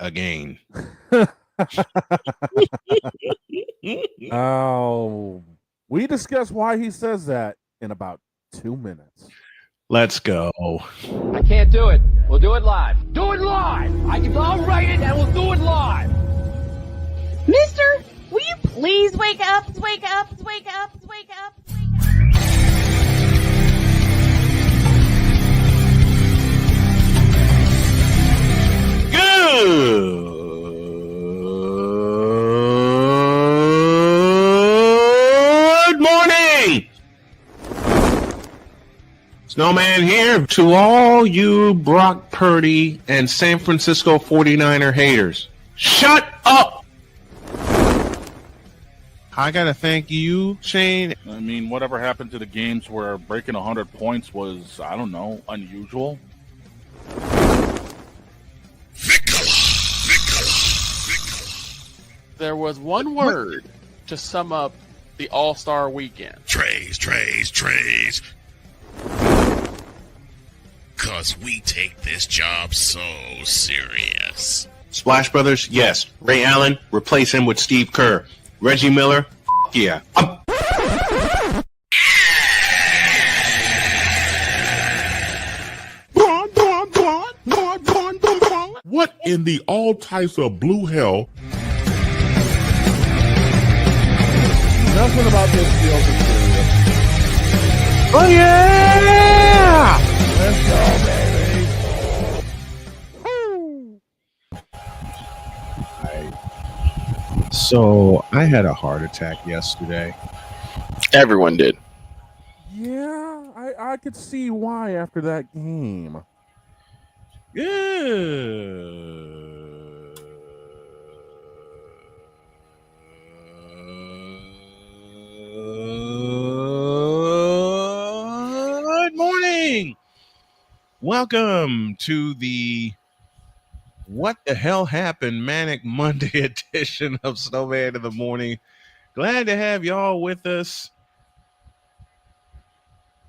again. Oh, we discuss why he says that in about 2 minutes. Let's go. I can't do it. We'll do it live. Do it live! I'll write it and we'll do it live! Mister, will you please wake up, wake up, wake up, wake up, wake up? Good morning! Snowman here to all you Brock Purdy and San Francisco 49er haters. Shut up! I gotta thank you, Shane. I mean, whatever happened to the games where breaking 100 points was, I don't know, unusual? There was one word to sum up the All-Star weekend. Trays. Cause we take this job so serious. Splash Brothers, yes. Ray Allen, replace him with Steve Kerr. Reggie Miller, yeah. What in the all types of blue hell? Nothing about this feels serious. Oh, yeah! Let's go, baby. So, I had a heart attack yesterday. Everyone did. Yeah, I could see why after that game. Good morning. Welcome to the What the Hell Happened Manic Monday edition of Snowman in the Morning. Glad to have y'all with us.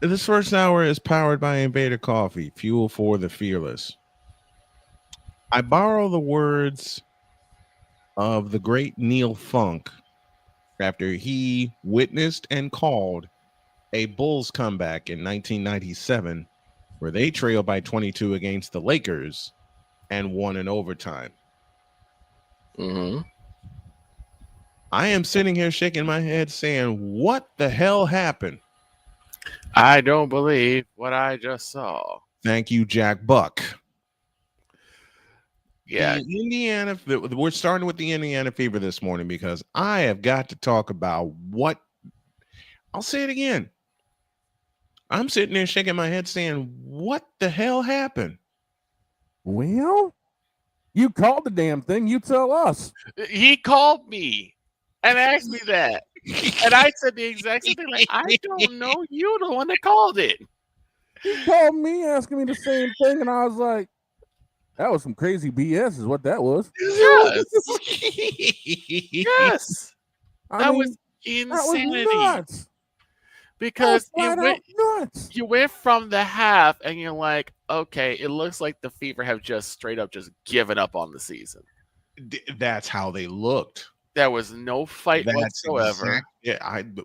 This first hour is powered by Invader Coffee, fuel for the fearless. I borrow the words of the great Neil Funk after he witnessed and called a Bulls comeback in 1997 where they trailed by 22 against the Lakers and won in overtime. Mm-hmm. I am sitting here shaking my head saying, what the hell happened? I don't believe what I just saw. Thank you, Jack Buck. Yeah. We're starting with the Indiana Fever this morning because I have got to talk about what, I'll say it again. I'm sitting there shaking my head saying, what the hell happened? Well, you called the damn thing. You tell us. He called me and asked me that. And I said the exact same thing. Like, I don't know. You're the one that called it. He called me asking me the same thing, and I was like, that was some crazy BS is what that was. Yes. Yes. That was That insanity. was nuts. Because nuts. You went from the half and you're like, okay, it looks like the Fever have just straight up just given up on the season. That's how they looked. There was no fight whatsoever.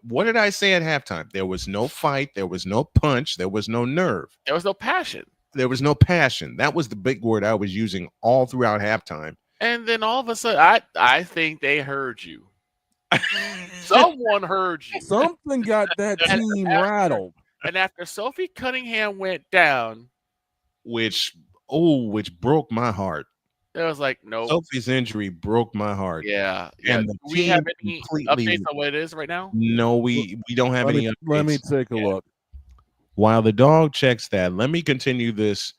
What did I say at halftime? There was no fight. There was no punch. There was no nerve. There was no passion. There was no passion. That was the big word I was using all throughout halftime. And then all of a sudden, I think they heard you. Someone heard you. Something got that team rattled. And after Sophie Cunningham went down, which broke my heart. It was like, no. Sophie's injury broke my heart. Yeah. And Do we have any updates on what it is right now? No, we don't have any updates. Let me take a look. While the dog checks that, let me continue this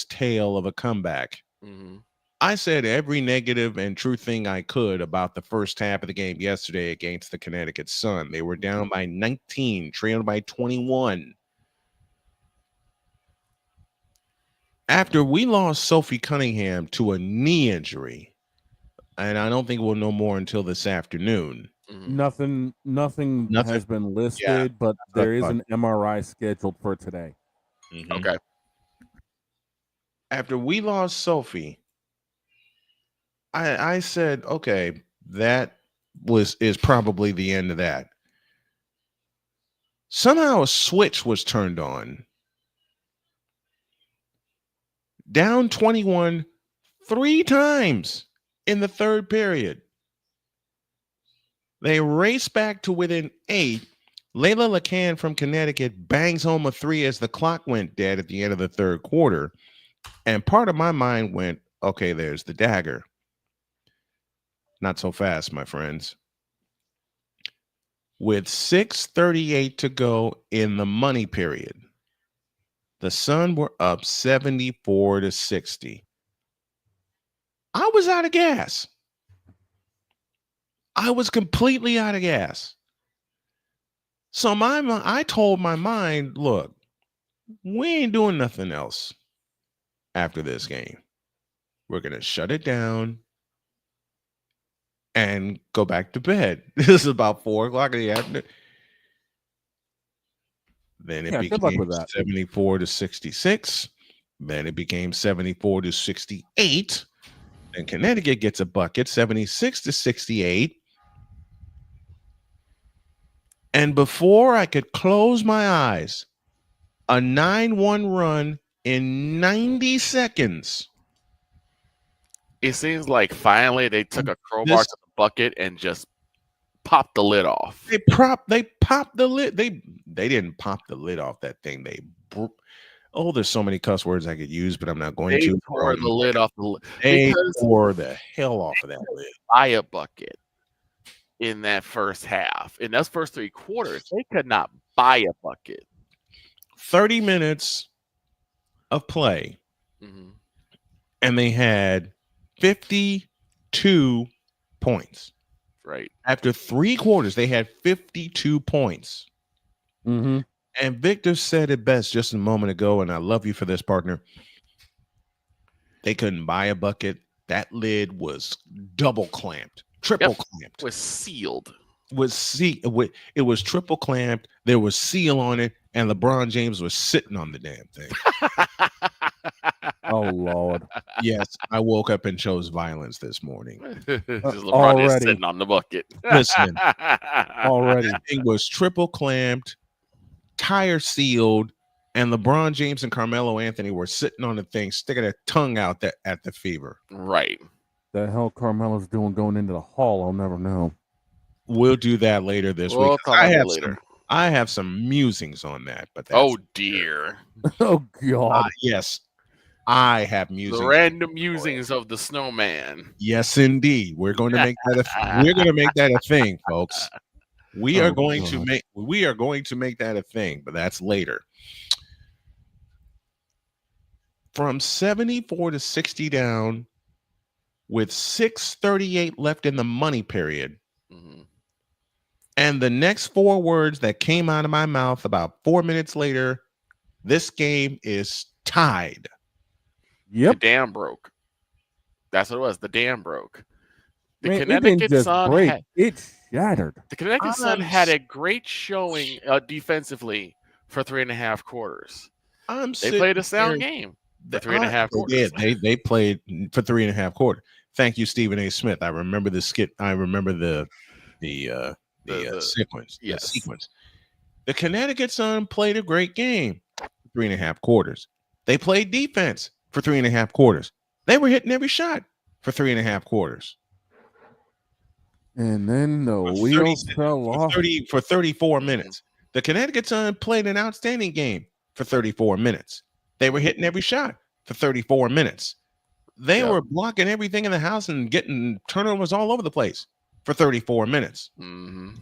tale of a comeback. Mm-hmm. I said every negative and true thing I could about the first half of the game yesterday against the Connecticut Sun. They were down by 19, trailed by 21. After we lost Sophie Cunningham to a knee injury, and I don't think we'll know more until this afternoon. Nothing has been listed, but there is an MRI scheduled for today. Okay. After we lost Sophie, I said, okay, that is probably the end of that. Somehow a switch was turned on. Down 21 3 times in the third period. They race back to within 8. Layla LeCan from Connecticut bangs home a 3 as the clock went dead at the end of the third quarter. And part of my mind went, okay, there's the dagger. Not so fast, my friends. With 6:38 to go in the money period, the Sun were up 74-60. I was out of gas. I was completely out of gas. So I told my mind, look, we ain't doing nothing else after this game. We're going to shut it down and go back to bed. This is about 4 o'clock in the afternoon. Then it became 74-66. Then it became 74-68. Then Connecticut gets a bucket, 76-68. And before I could close my eyes, a 9-1 run in 90 seconds. It seems like finally they took a crowbar to the bucket and just popped the lid off. They popped the lid. They didn't pop the lid off that thing. There's so many cuss words I could use, but I'm not going to. They tore the lid off the lid. They tore the hell off of that lid. Buy a bucket in that first half. In those first 3 quarters, they could not buy a bucket. 30 minutes of play, and they had 52 points. Right. After 3 quarters, they had 52 points. And Victor said it best just a moment ago, and I love you for this, partner. They couldn't buy a bucket. That lid was double clamped, triple clamped. Was sealed. It was triple clamped. There was seal on it, and LeBron James was sitting on the damn thing. Oh Lord! Yes, I woke up and chose violence this morning. LeBron is sitting on the bucket. Listen, already it was triple clamped, tire sealed, and LeBron James and Carmelo Anthony were sitting on the thing, sticking their tongue out at the fever. Right. The hell Carmelo's doing going into the hall, I'll never know. We'll do that later this week. I have some musings on that, but oh dear. Oh God. Yes, I have musings. The random musings of the Snowman. Yes, indeed. We're going to make that a thing, folks. We are going to make that a thing, but that's later. From 74-60 down with 6:38 left in the money period. And the next 4 words that came out of my mouth about 4 minutes later, this game is tied. Yep. The dam broke. That's what it was. The dam broke. The Man, Connecticut Sun it shattered. The Connecticut Sun had a great showing defensively for 3.5 quarters. They played a sound game for 3.5 quarters. Yeah, they played for 3.5 quarters. Thank you, Stephen A. Smith. I remember the skit. I remember the sequence. Yes. The sequence. The Connecticut Sun played a great game for 3.5 quarters. They played defense for 3.5 quarters. They were hitting every shot for 3.5 quarters. And then the wheels fell off for 34 minutes. The Connecticut Sun played an outstanding game for 34 minutes. They were hitting every shot for 34 minutes. They were blocking everything in the house and getting turnovers all over the place for 34 minutes. The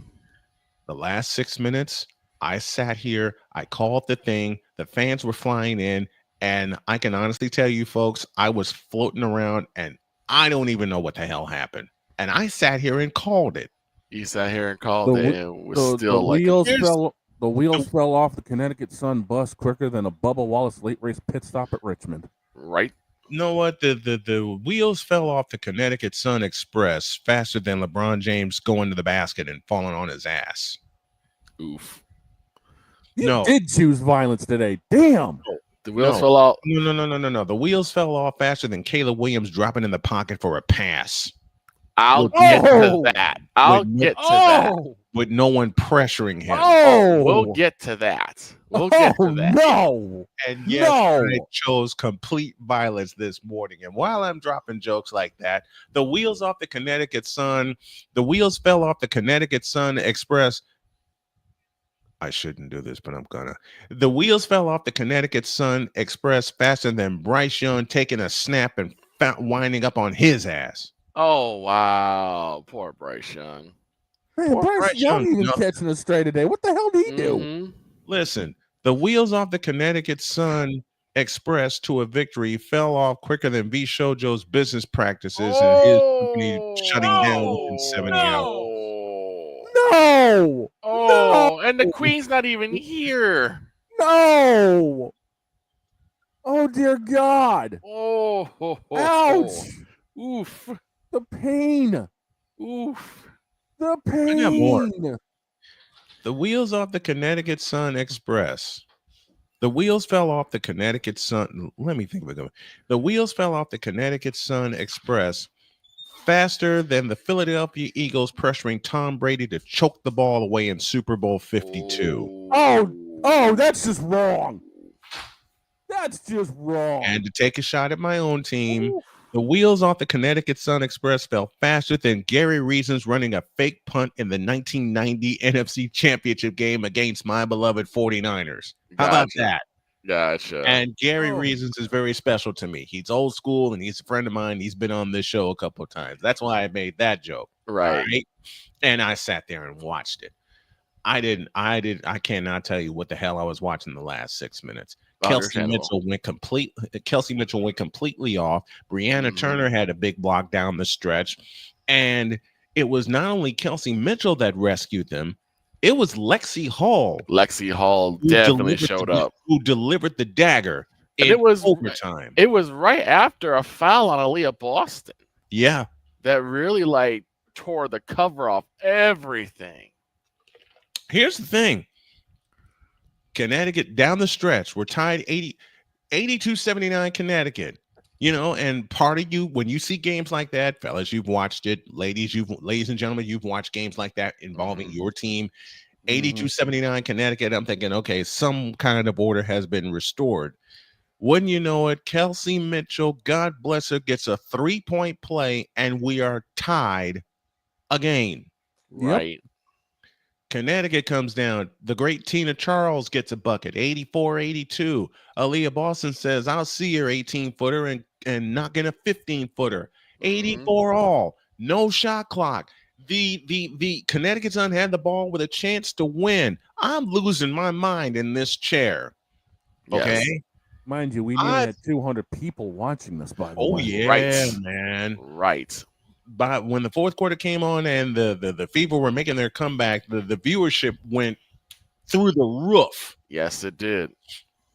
last 6 minutes, I sat here, I called the thing, the fans were flying in, and I can honestly tell you folks, I was floating around and I don't even know what the hell happened. And I sat here and called it. You sat here and called it, and it was still the wheels fell off the Connecticut Sun bus quicker than a Bubba Wallace late race pit stop at Richmond. Right. You know what? The wheels fell off the Connecticut Sun Express faster than LeBron James going to the basket and falling on his ass. Oof. You did choose violence today. Damn. The wheels fell off. No. The wheels fell off faster than Caleb Williams dropping in the pocket for a pass. I'll get to that. With no one pressuring him. We'll get to that. No. And yes, I chose complete violence this morning. And while I'm dropping jokes like that, the wheels off the Connecticut Sun, the wheels fell off the Connecticut Sun Express. I shouldn't do this, but I'm gonna. The wheels fell off the Connecticut Sun Express faster than Bryce Young taking a snap and winding up on his ass. Oh, wow. Poor Bryce Young. Man, Bryce Young even catching us straight today. What the hell did he do? Listen, the wheels off the Connecticut Sun Express to a victory fell off quicker than V. Shojo's business practices and his company shutting down within 70 hours. No. And the Queen's not even here. No. Oh, dear God. Ouch. Oof. The pain. Oof. The pain. I got more. The wheels off the Connecticut Sun Express. The wheels fell off the Connecticut Sun. Let me think of it. The wheels fell off the Connecticut Sun Express faster than the Philadelphia Eagles pressuring Tom Brady to choke the ball away in Super Bowl 52. Oh, that's just wrong. That's just wrong. And to take a shot at my own team, the wheels off the Connecticut Sun Express fell faster than Gary Reasons running a fake punt in the 1990 NFC Championship game against my beloved 49ers. How about that? Gotcha. And Gary Reasons is very special to me. He's old school and he's a friend of mine. He's been on this show a couple of times. That's why I made that joke. Right. And I sat there and watched it. I cannot tell you what the hell I was watching the last 6 minutes. Kelsey Mitchell went completely off. Brianna Turner had a big block down the stretch. And it was not only Kelsey Mitchell that rescued them, it was Lexi Hall. Lexi Hall definitely showed up. Who delivered the dagger in overtime. It was right after a foul on Aaliyah Boston. Yeah. That really tore the cover off everything. Here's the thing. Connecticut down the stretch. We're tied 82-79 Connecticut. And part of you, when you see games like that, fellas, you've watched it. Ladies and gentlemen, you've watched games like that involving your team. 82-79 Connecticut. I'm thinking, okay, some kind of order has been restored. Wouldn't you know it, Kelsey Mitchell, God bless her, gets a 3-point play, and we are tied again. Right. Connecticut comes down. The great Tina Charles gets a bucket, 84-82. Aaliyah Boston says, I'll see your 18-footer and knock in a 15-footer. 84 all. No shot clock. The Connecticut Sun had the ball with a chance to win. I'm losing my mind in this chair. Okay? Yes. Mind you, we nearly had 200 people watching this, by the way. Oh, yeah, right. man. Right. But when the fourth quarter came on and the Fever were making their comeback, the viewership went through the roof. Yes, it did.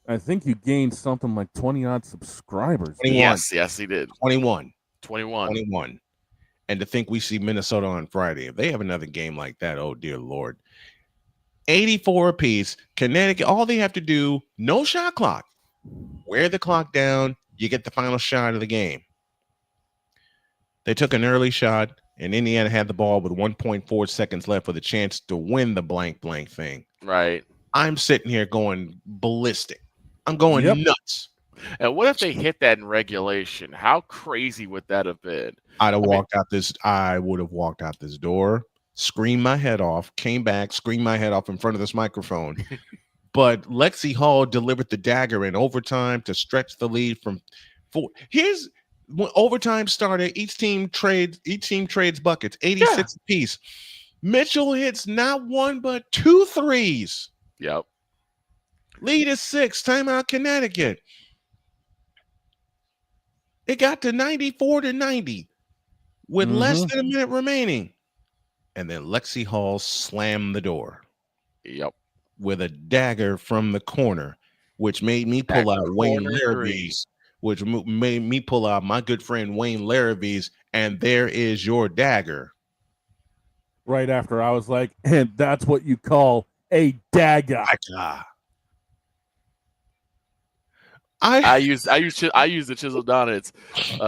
I think you gained something like 20-odd subscribers. 21. Yes, he did. 21. 21. And to think we see Minnesota on Friday. If they have another game like that, oh, dear Lord. 84 apiece. Connecticut, all they have to do, no shot clock. Wear the clock down. You get the final shot of the game. They took an early shot, and Indiana had the ball with 1.4 seconds left with a chance to win the blank thing. Right. I'm sitting here going ballistic. I'm going nuts. And what if they hit that in regulation? How crazy would that have been? I would have walked out this door, screamed my head off, came back, screamed my head off in front of this microphone. But Lexi Hall delivered the dagger in overtime to stretch the lead from 4. When overtime started, each team trades buckets, 86 apiece. Mitchell hits not one but 2 threes. Yep. Lead is 6. Timeout Connecticut. It got to 94-90 with less than a minute remaining. And then Lexi Hall slammed the door. Yep. With a dagger from the corner, which made me pull out Wayne Larrabee's. Which made me pull out my good friend Wayne Larrabee's, and there is your dagger. Right after I was like, and that's what you call a dagger. I use the chisel down. It's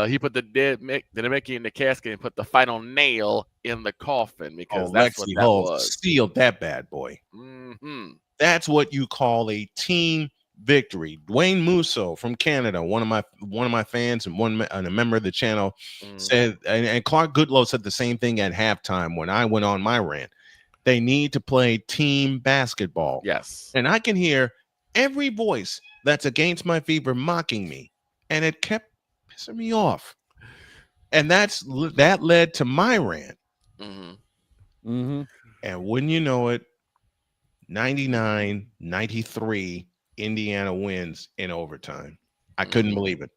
he put the dead Mickey in the casket and put the final nail in the coffin because that's what Lexi that Hull was. sealed that bad boy. Mm-hmm. That's what you call a team victory. Dwayne Musso from Canada, one of my fans and a member of the channel, said, and Clark Goodlow said the same thing at halftime when I went on my rant. They need to play team basketball. Yes, and I can hear every voice that's against my Fever mocking me, and it kept pissing me off. And that led to my rant. Mm-hmm. And wouldn't you know it, 99-93, Indiana wins in overtime. I couldn't believe it.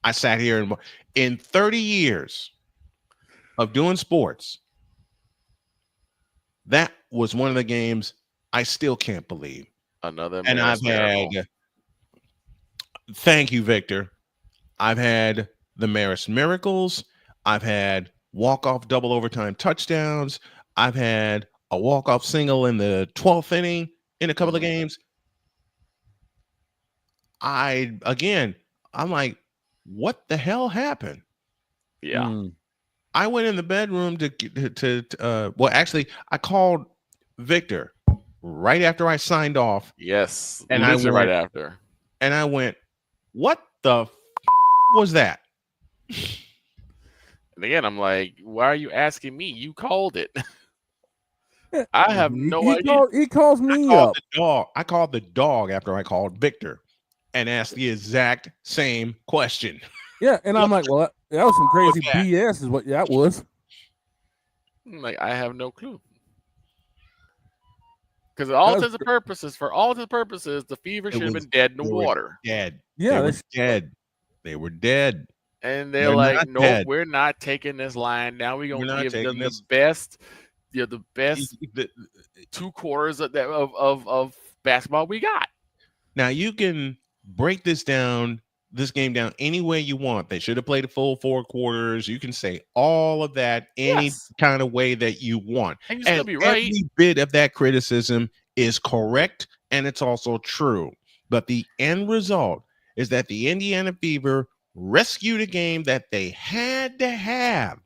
I sat here and in 30 years of doing sports, that was one of the games I still can't believe. Another and I've miracle. had, thank you, Victor. I've had the Maris miracles. I've had walk-off double overtime touchdowns. I've had a walk-off single in the 12th inning in a couple of games. I'm like, what the hell happened? Yeah. I went in the bedroom well, actually, I called Victor right after I signed off. Yes. And I went right after. And I went, what the was that? And again, I'm like, why are you asking me? You called it. I have no idea. He calls me up. I called the dog after I called Victor and asked the exact same question. Yeah, and I'm like, well, that was some crazy BS is what that was. I'm like, I have no clue. Because all intents and purposes, the Fever should have been dead in the water. Dead. Yeah, they were dead. They were dead. And they're like, nope, we're not taking this line. Now we're gonna give them the best, the best 2 quarters of basketball we got. Now you can break this game down any way you want. They should have played a full 4 quarters. You can say all of that any kind of way that you want. And you still be right. Every bit of that criticism is correct, and it's also true. But the end result is that the Indiana Fever rescued a game that they had to have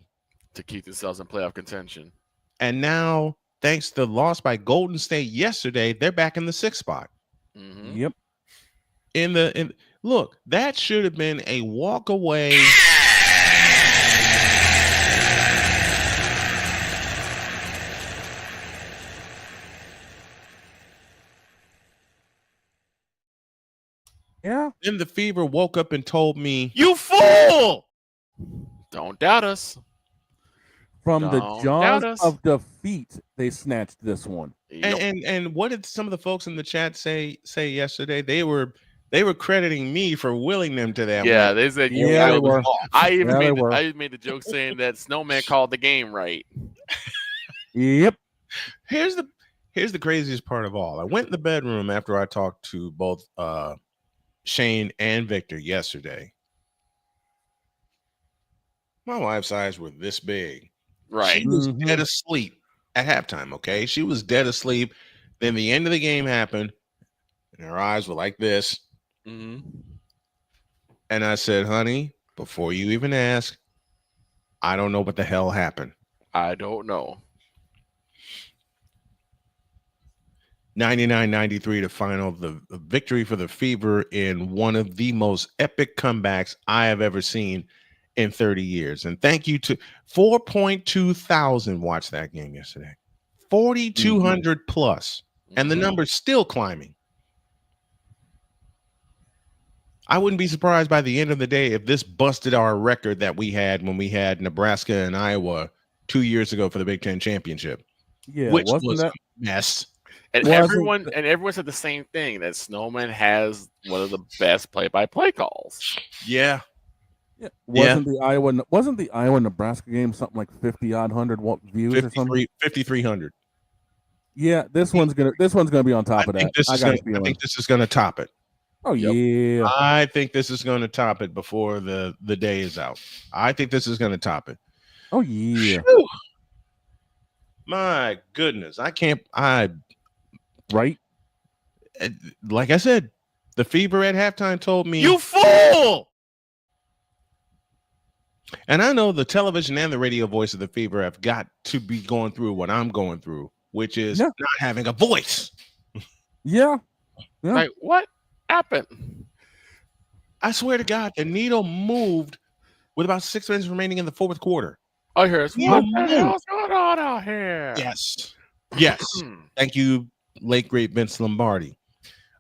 to keep themselves in playoff contention. And now, thanks to the loss by Golden State yesterday, they're back in the 6th spot. Yep. Look, that should have been a walk away. Yeah. Then the Fever woke up and told me, "You fool! Don't doubt us." From the jaws of defeat, they snatched this one. And what did some of the folks in the chat say yesterday? They were crediting me for willing them to that. Yeah, win. they said they were. I even made the joke saying that Snowman called the game right. Yep. Here's the craziest part of all. I went in the bedroom after I talked to both Shane and Victor yesterday. My wife's eyes were this big. Right. She was dead asleep at halftime, okay? She was dead asleep. Then the end of the game happened, and her eyes were like this. And I said, honey, before you even ask, I don't know what the hell happened. I don't know. 99-93 to final, the victory for the Fever in one of the most epic comebacks I have ever seen in 30 years. And thank you to 4.2 thousand watched that game yesterday. 4,200 plus. And the number's still climbing. I wouldn't be surprised by the end of the day if this busted our record that we had when we had Nebraska and Iowa 2 years ago for the Big Ten championship. Yeah, which was a mess. And everyone said the same thing, that Snowman has one of the best play-by-play calls. Yeah. Wasn't the Iowa Nebraska game something like 50-odd views or something? 5,300. Yeah, this one's gonna be on top of that. I think this is gonna top it. Oh yeah. I think this is gonna top it before the day is out. I think this is gonna top it. Oh yeah. Whew. My goodness. Right? Like I said, The Fever at halftime told me, "You fool!" And I know the television and the radio voice of the Fever have got to be going through what I'm going through, which is not having a voice. Yeah. Like, what happened? I swear to God, the needle moved with about 6 minutes remaining in the fourth quarter. I hear it's what the hell's going on out here? Yes. Thank you, late great Vince Lombardi.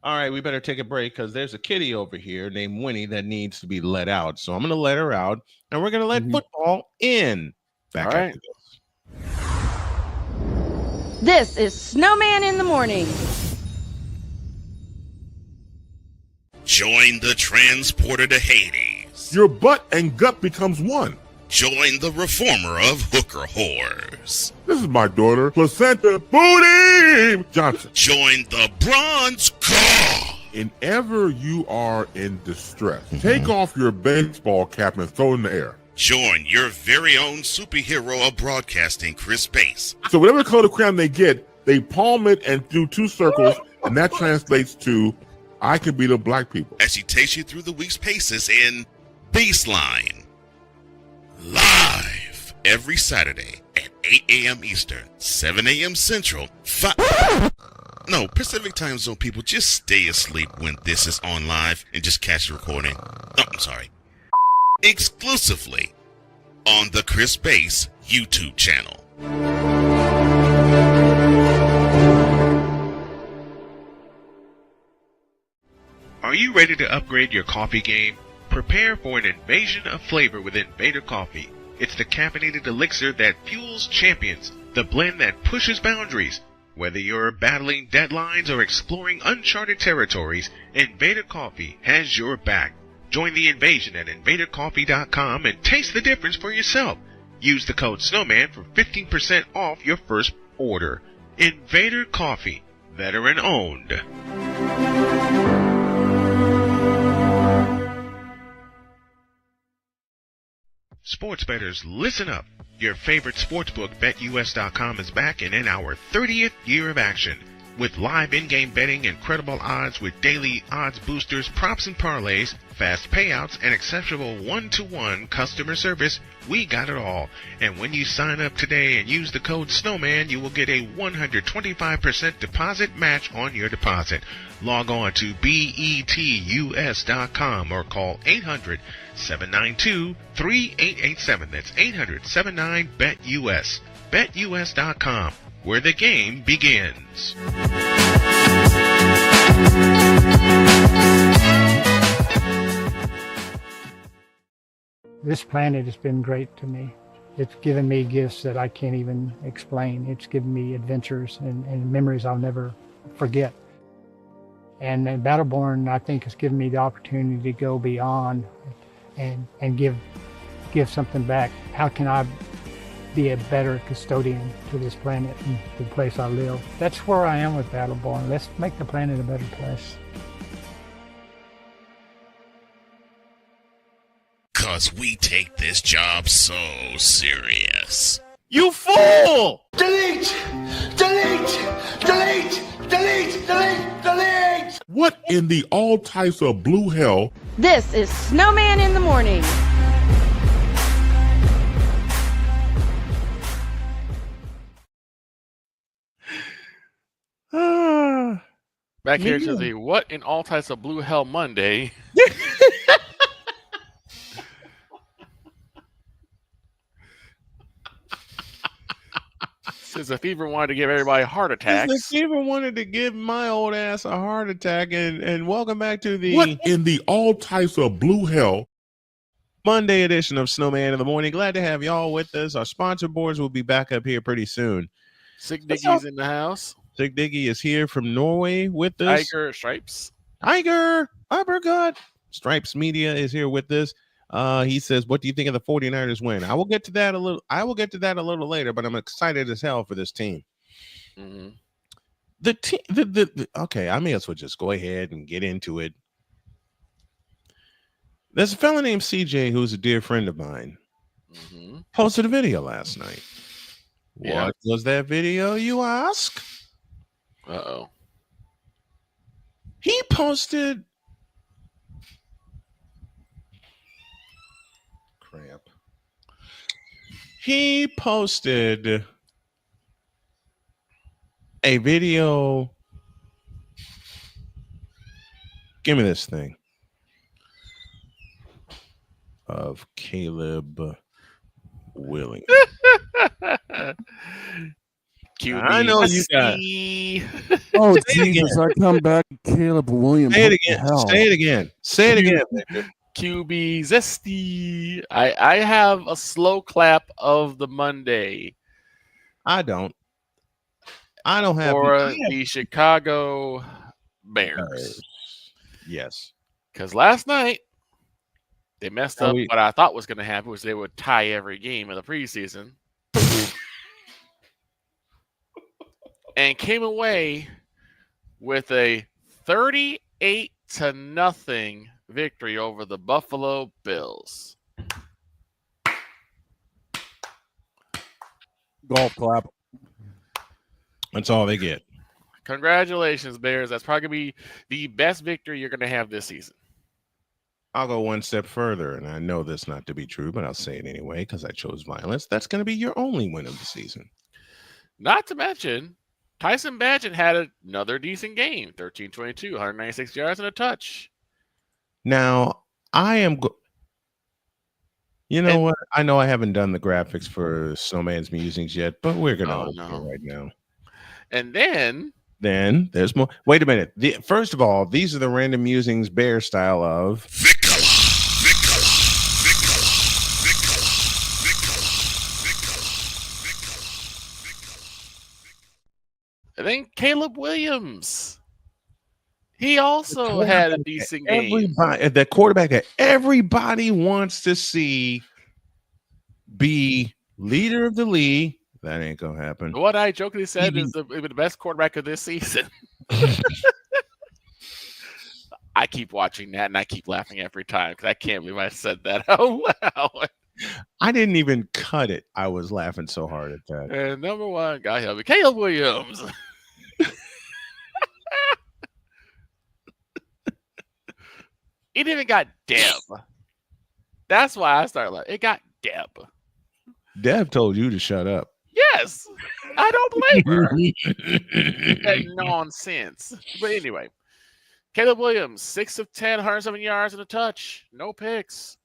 All right, we better take a break because there's a kitty over here named Winnie that needs to be let out. So I'm going to let her out, and we're going to let football in. Back after this. This is Snowman in the Morning. Join the transporter to Hades. Your butt and gut becomes one. Join the reformer of hooker whores. This is my daughter, Placenta Booty Johnson. Join the bronze car. Whenever you are in distress, take off your baseball cap and throw it in the air. Join your very own superhero of broadcasting, Chris Bass. So whatever color crayon they get, they palm it and do 2 circles, and that translates to, I can beat up black people. As she takes you through the week's paces in Baseline. Live every Saturday at 8 a.m. Eastern, 7 a.m. Central, No, Pacific Time Zone people, just stay asleep when this is on live and just catch the recording. Oh, I'm sorry. Exclusively on the Chris Bass YouTube channel. Are you ready to upgrade your coffee game? Prepare for an invasion of flavor with Invader Coffee. It's the caffeinated elixir that fuels champions, the blend that pushes boundaries. Whether you're battling deadlines or exploring uncharted territories, Invader Coffee has your back. Join the invasion at invadercoffee.com and taste the difference for yourself. Use the code Snowman for 15% off your first order. Invader Coffee, veteran owned. Sports bettors, listen up. Your favorite sportsbook, BetUS.com, is back and in our 30th year of action. With live in-game betting, incredible odds with daily odds boosters, props and parlays, fast payouts, and exceptional one-to-one customer service, we got it all. And when you sign up today and use the code Snowman, you will get a 125% deposit match on your deposit. Log on to betus.com or call 800-792-3887. That's 800-79-BET-US. BetUS.com, where the game begins. This planet has been great to me. It's given me gifts that I can't even explain. It's given me adventures and memories I'll never forget. And Battleborn, I think, has given me the opportunity to go beyond and give something back. How can I be a better custodian to this planet and the place I live? That's where I am with Battleborn. Let's make the planet a better place. 'Cause we take this job so serious. You fool! Delete! Delete! Delete! Delete! Delete! Delete! What in the all types of blue hell? This is Snowman in the Morning. Back here to the What in All Types of Blue Hell Monday. Since the fever wanted to give everybody heart attacks. The fever wanted to give my old ass a heart attack, and welcome back to the What in the all types of blue hell? Monday edition of Snowman in the Morning. Glad to have y'all with us. Our sponsor boards will be back up here pretty soon. Sick Diggie's in the house. Sick Diggy is here from Norway with us. Iger Stripes. Iger, uppercut. Stripes Media is here with us. He says, "What do you think of the 49ers win?" I will get to that a little later, but I'm excited as hell for this team. Mm-hmm. The team, okay, I may as well just go ahead and get into it. There's a fella named CJ who's a dear friend of mine. Mm-hmm. Posted a video last night. Yeah. What was that video, you ask? Uh-oh. He posted He posted a video. Give me this thing of Caleb Williams. QB. I know you got. Oh Jesus! I come back, Caleb Williams. Say it again. Say it again. Say it again. QB Zesty. I have a slow clap of the Monday. I don't have for the Chicago Bears. Yes, because last night they messed up what I thought was going to happen, was they would tie every game in the preseason, and came away with a 38-0 victory over the Buffalo Bills. Golf clap. That's all they get. Congratulations, Bears. That's probably going to be the best victory you're going to have this season. I'll go one step further, and I know this not to be true, but I'll say it anyway because I chose violence. That's going to be your only win of the season. Not to mention, Tyson Bagent had another decent game. 13-22, 196 yards and a touch. Now, I am you know what? I know I haven't done the graphics for Snowman's musings yet, but we're going to open it right now. And then there's more. Wait a minute. First of all, these are the random musings bear style of and then Caleb Williams. He also had a decent game. The quarterback that everybody wants to see be leader of the league. That ain't gonna happen. What I jokingly said is the best quarterback of this season. I keep watching that and I keep laughing every time because I can't believe I said that out loud. I didn't even cut it. I was laughing so hard at that. And number one guy, help me, Caleb Williams. It even got Deb. That's why I started laughing. It got Deb. Deb told you to shut up. Yes, I don't blame her. That nonsense. But anyway, Caleb Williams, 6 of 10, 107 yards and a touch. No picks.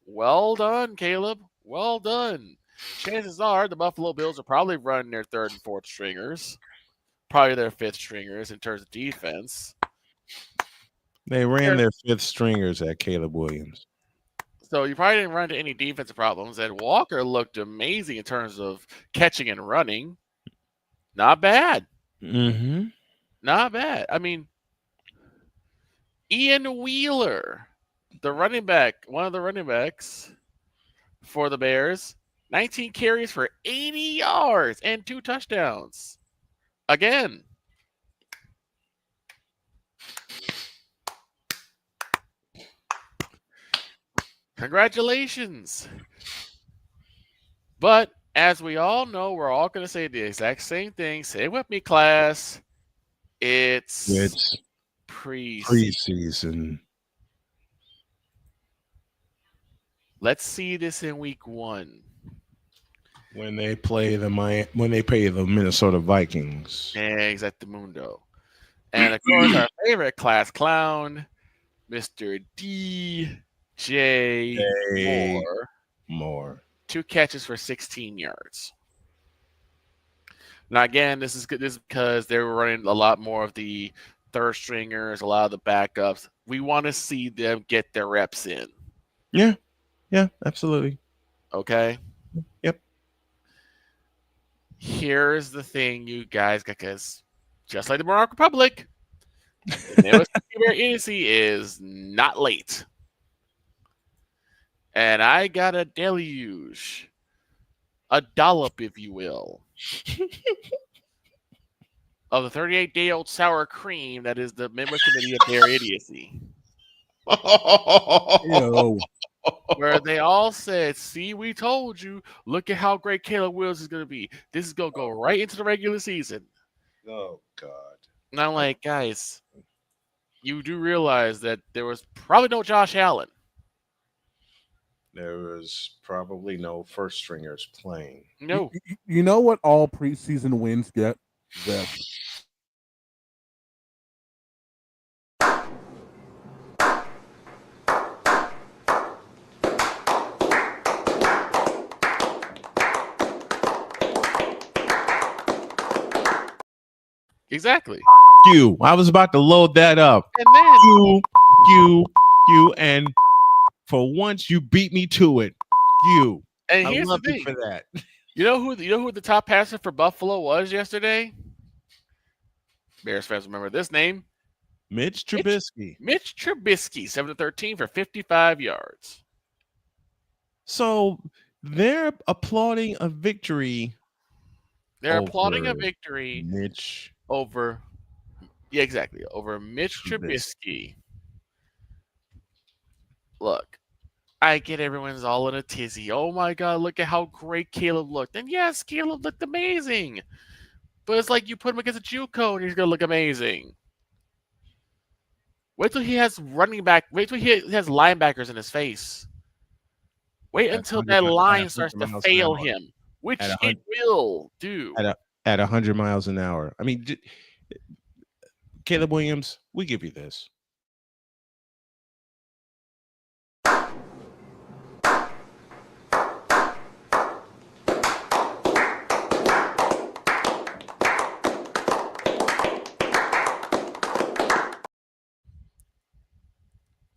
Well done, Caleb. Well done. Chances are the Buffalo Bills are probably running their third and fourth stringers. Probably their fifth stringers in terms of defense. They ran their fifth stringers at Caleb Williams. So you probably didn't run into any defensive problems. And Walker looked amazing in terms of catching and running. Not bad. Mm-hmm. Not bad. I mean, Ian Wheeler, the running back, one of the running backs for the Bears, 19 carries for 80 yards and 2 touchdowns. Again. Congratulations. But as we all know, we're all going to say the exact same thing. Say it with me, class. It's preseason. Let's see this in week 1. When they play the Minnesota Vikings. Exactamundo. And of course, our favorite class clown, Mr. DJ Moore. 2 catches for 16 yards. Now, again, this is good. This is because they were running a lot more of the third stringers, a lot of the backups. We want to see them get their reps in. Yeah, absolutely. Okay. Yep. Here's the thing, you guys, because just like the Morocco Republic, the newest idiocy is not late. And I got a deluge, a dollop, if you will, of the 38-day-old sour cream that is the Midwest Committee of Bear Idiocy. Where they all said, see, we told you, look at how great Caleb Williams is going to be. This is going to go right into the regular season. Oh, God. And I'm like, guys, you do realize that there was probably no Josh Allen. There was probably no first stringers playing. No. You know what all preseason wins get? This. Exactly. You. I was about to load that up. And then You, and for once you beat me to it. You. And I here's love the you thing. for that. You know who the top passer for Buffalo was yesterday? Bears fans remember this name. Mitch Trubisky. Mitch Trubisky, 7-13 for 55 yards. So they're applauding a victory. They're applauding a victory Mitch over Mitch Trubisky. Look, I get everyone's all in a tizzy. Oh my God, look at how great Caleb looked. And yes, Caleb looked amazing. But it's like you put him against a JUCO and he's going to look amazing. Wait till he has linebackers in his face. Wait until that line starts to fail him, which it will do. At 100 miles an hour. I mean, Caleb Williams, we give you this.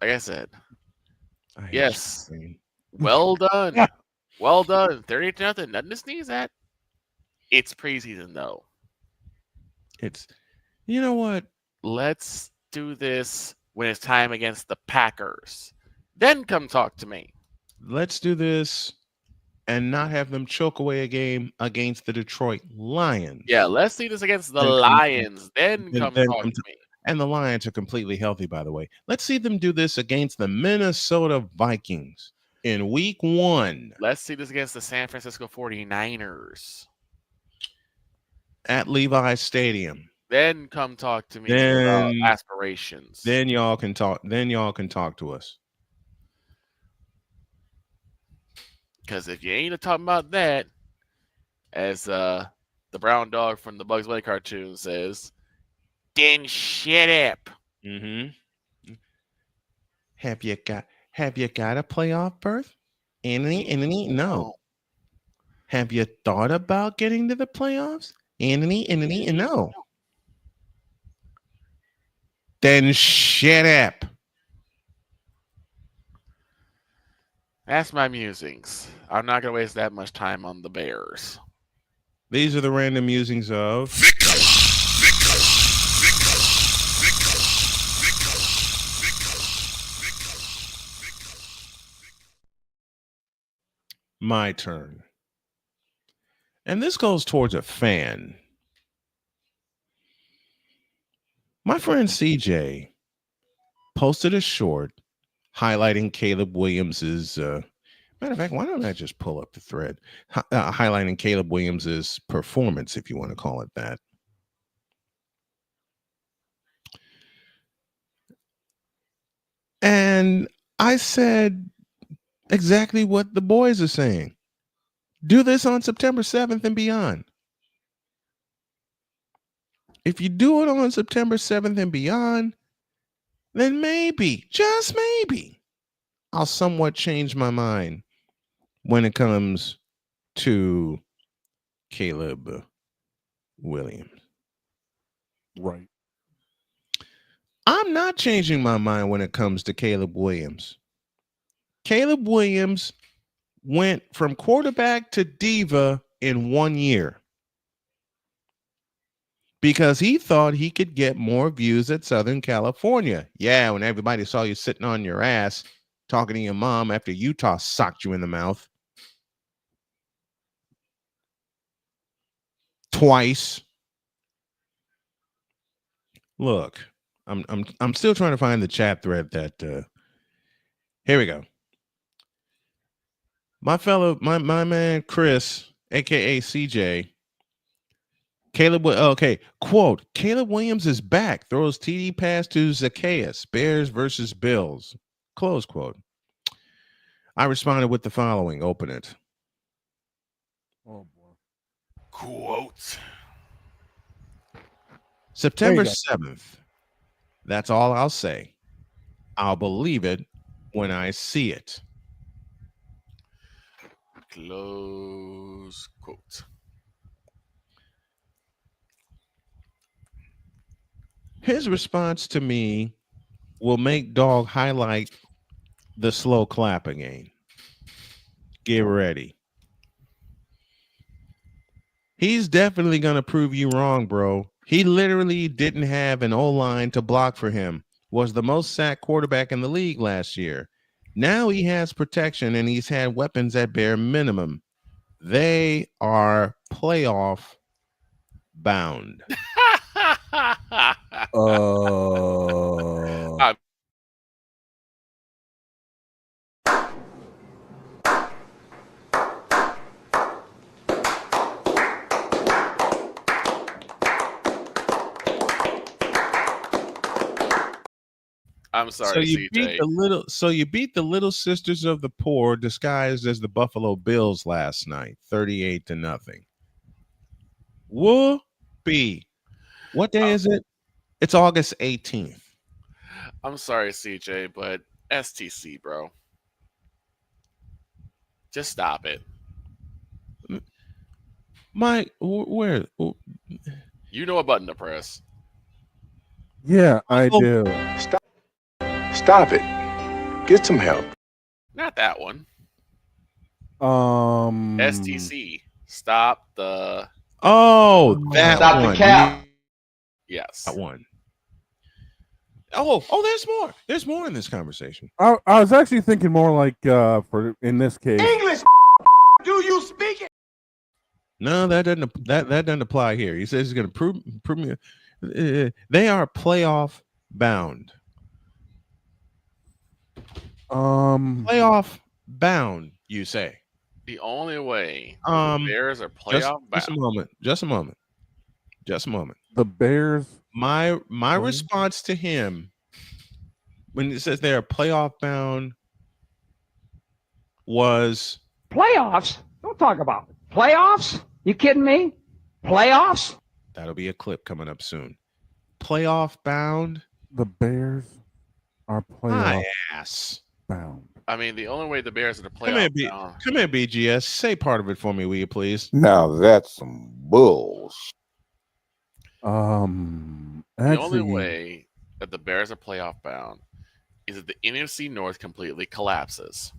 Like I said, yes, well done. Well done. 38-0. Nothing to sneeze at. It's preseason, though. You know what? Let's do this when it's time against the Packers. Then come talk to me. Let's do this and not have them choke away a game against the Detroit Lions. Yeah, let's see this against the Lions. Then come talk to me. And the Lions are completely healthy, by the way. Let's see them do this against the Minnesota Vikings in week 1. Let's see this against the San Francisco 49ers. At Levi's Stadium. Then come talk to me about aspirations. Then y'all can talk. Then y'all can talk to us. Because if you ain't talking about that, as the brown dog from the Bugs Bunny cartoon says, then shut up. Mm-hmm. Have you got a playoff berth? Any? No. Have you thought about getting to the playoffs? Any? No. Then shut up. That's my musings. I'm not going to waste that much time on the Bears. These are the random musings of my turn. And this goes towards a fan. My friend CJ posted a short highlighting Caleb Williams's matter of fact, why don't I just pull up the thread highlighting Caleb Williams's performance, if you want to call it that. And I said exactly what the boys are saying. Do this on September 7th and beyond. If you do it on September 7th and beyond, then maybe, just maybe, I'll somewhat change my mind when it comes to Caleb Williams. Right. I'm not changing my mind when it comes to Caleb Williams. Caleb Williams went from quarterback to diva in 1 year because he thought he could get more views at Southern California. Yeah, when everybody saw you sitting on your ass talking to your mom after Utah socked you in the mouth. Twice. Look, I'm still trying to find the chat thread that here we go. My man Chris, aka CJ. Quote, Caleb Williams is back. Throws TD pass to Zacchaeus. Bears versus Bills. Close quote. I responded with the following. Open it. Oh boy. Quote. September There you 7th. That's all I'll say. I'll believe it when I see it. Close quote. His response to me will make Dog highlight the slow clap again. Get ready. He's definitely going to prove you wrong, bro. He literally didn't have an O-line to block for him. Was the most sacked quarterback in the league last year. Now he has protection and he's had weapons at bare minimum. They are playoff bound. I'm sorry, So you CJ. beat the little sisters of the poor disguised as the Buffalo Bills last night, 38-0. Whoopee. What day is it? It's August 18th. I'm sorry, CJ, but STC, bro. Just stop it. Mike, where? You know a button to press. Yeah, I do. Stop it. Get some help. Not that one. Um, STC. Stop the. Oh, that Stop one. the cap. Yes. That one. Oh, there's more. There's more in this conversation. I was actually thinking more like for in this case. English. Do you speak it? No, that doesn't apply here. He says he's going to prove me. They are playoff bound. Playoff bound, you say? The only way the Bears are playoff bound. Just a moment. The Bears. My response to him when it says they are playoff bound was Playoffs? Don't talk about it. Playoffs? You kidding me? Playoffs? that'll be a clip coming up soon. Playoff bound. The Bears are playoff My ass. bound. I mean, the only way the Bears are the Come here, playoff bound. Come here, BGS. Say part of it for me, will you please? Now that's some bulls. The only way that the Bears are playoff bound is that the NFC North completely collapses.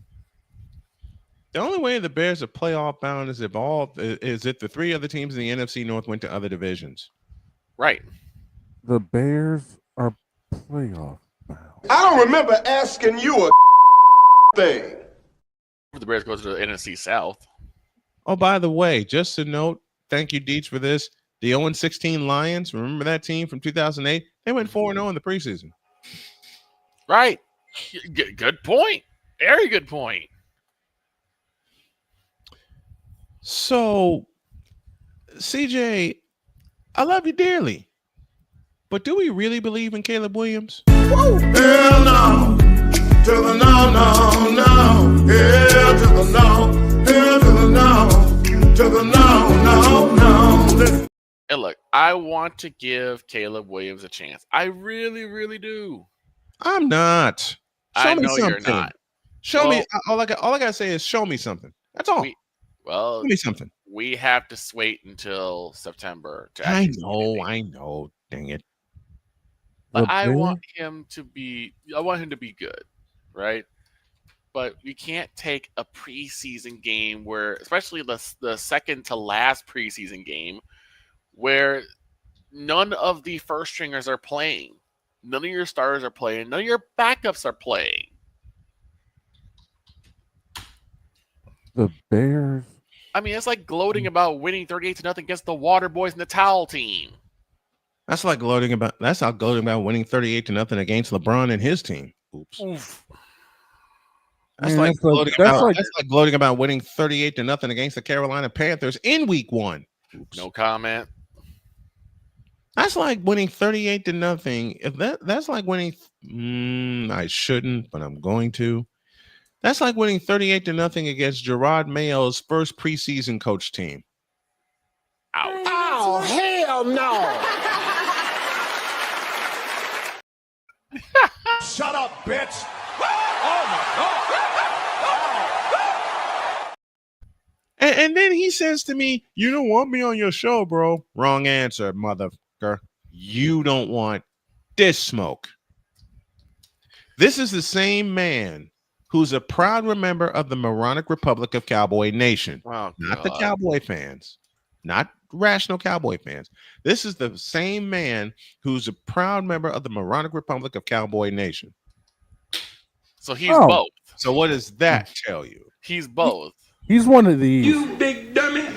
The only way the Bears are playoff bound is if the three other teams in the NFC North went to other divisions. Right. The Bears are playoff bound. I don't remember asking you a thing. The Bears go to the NFC South. Oh, by the way, just a note, thank you, Deets, for this. The 0-16 Lions, remember that team from 2008? They went 4-0 in the preseason. Right. Good point. Very good point. So, CJ, I love you dearly, but do we really believe in Caleb Williams? Hell no. To the no, no, no. Hell to the no. Hell to the no. To the no, no, no. And look, I want to give Caleb Williams a chance. I really, really do. I'm not. I know you're not. Show me. All I gotta say is show me something. That's all. Well, show me something. We have to wait until September to I know. Dang it. But I want him to be good, right? But we can't take a preseason game where, especially the second to last preseason game, where none of the first stringers are playing. None of your starters are playing. None of your backups are playing. The Bears. I mean, it's like gloating about winning 38-0 against the Water Boys and the Towel team. That's like gloating about winning 38-0 against LeBron and his team. Oops. That's like gloating about winning 38-0 against the Carolina Panthers in week 1. Oops. No comment. That's like winning 38-0. If that's like winning, I shouldn't, but I'm going to. That's like winning 38-0 against Gerard Mayo's first preseason coach team. Oh, hell no! Shut up, bitch! Oh my God! And then he says to me, "You don't want me on your show, bro." Wrong answer, motherfucker. You don't want this smoke. This is the same man who's a proud member of the Moronic Republic of Cowboy Nation. Oh, not the God. Cowboy fans, not rational Cowboy fans. This is the same man who's a proud member of the Moronic Republic of Cowboy Nation. So he's both. So what does that tell you? He's both. He's one of these. You big dummy!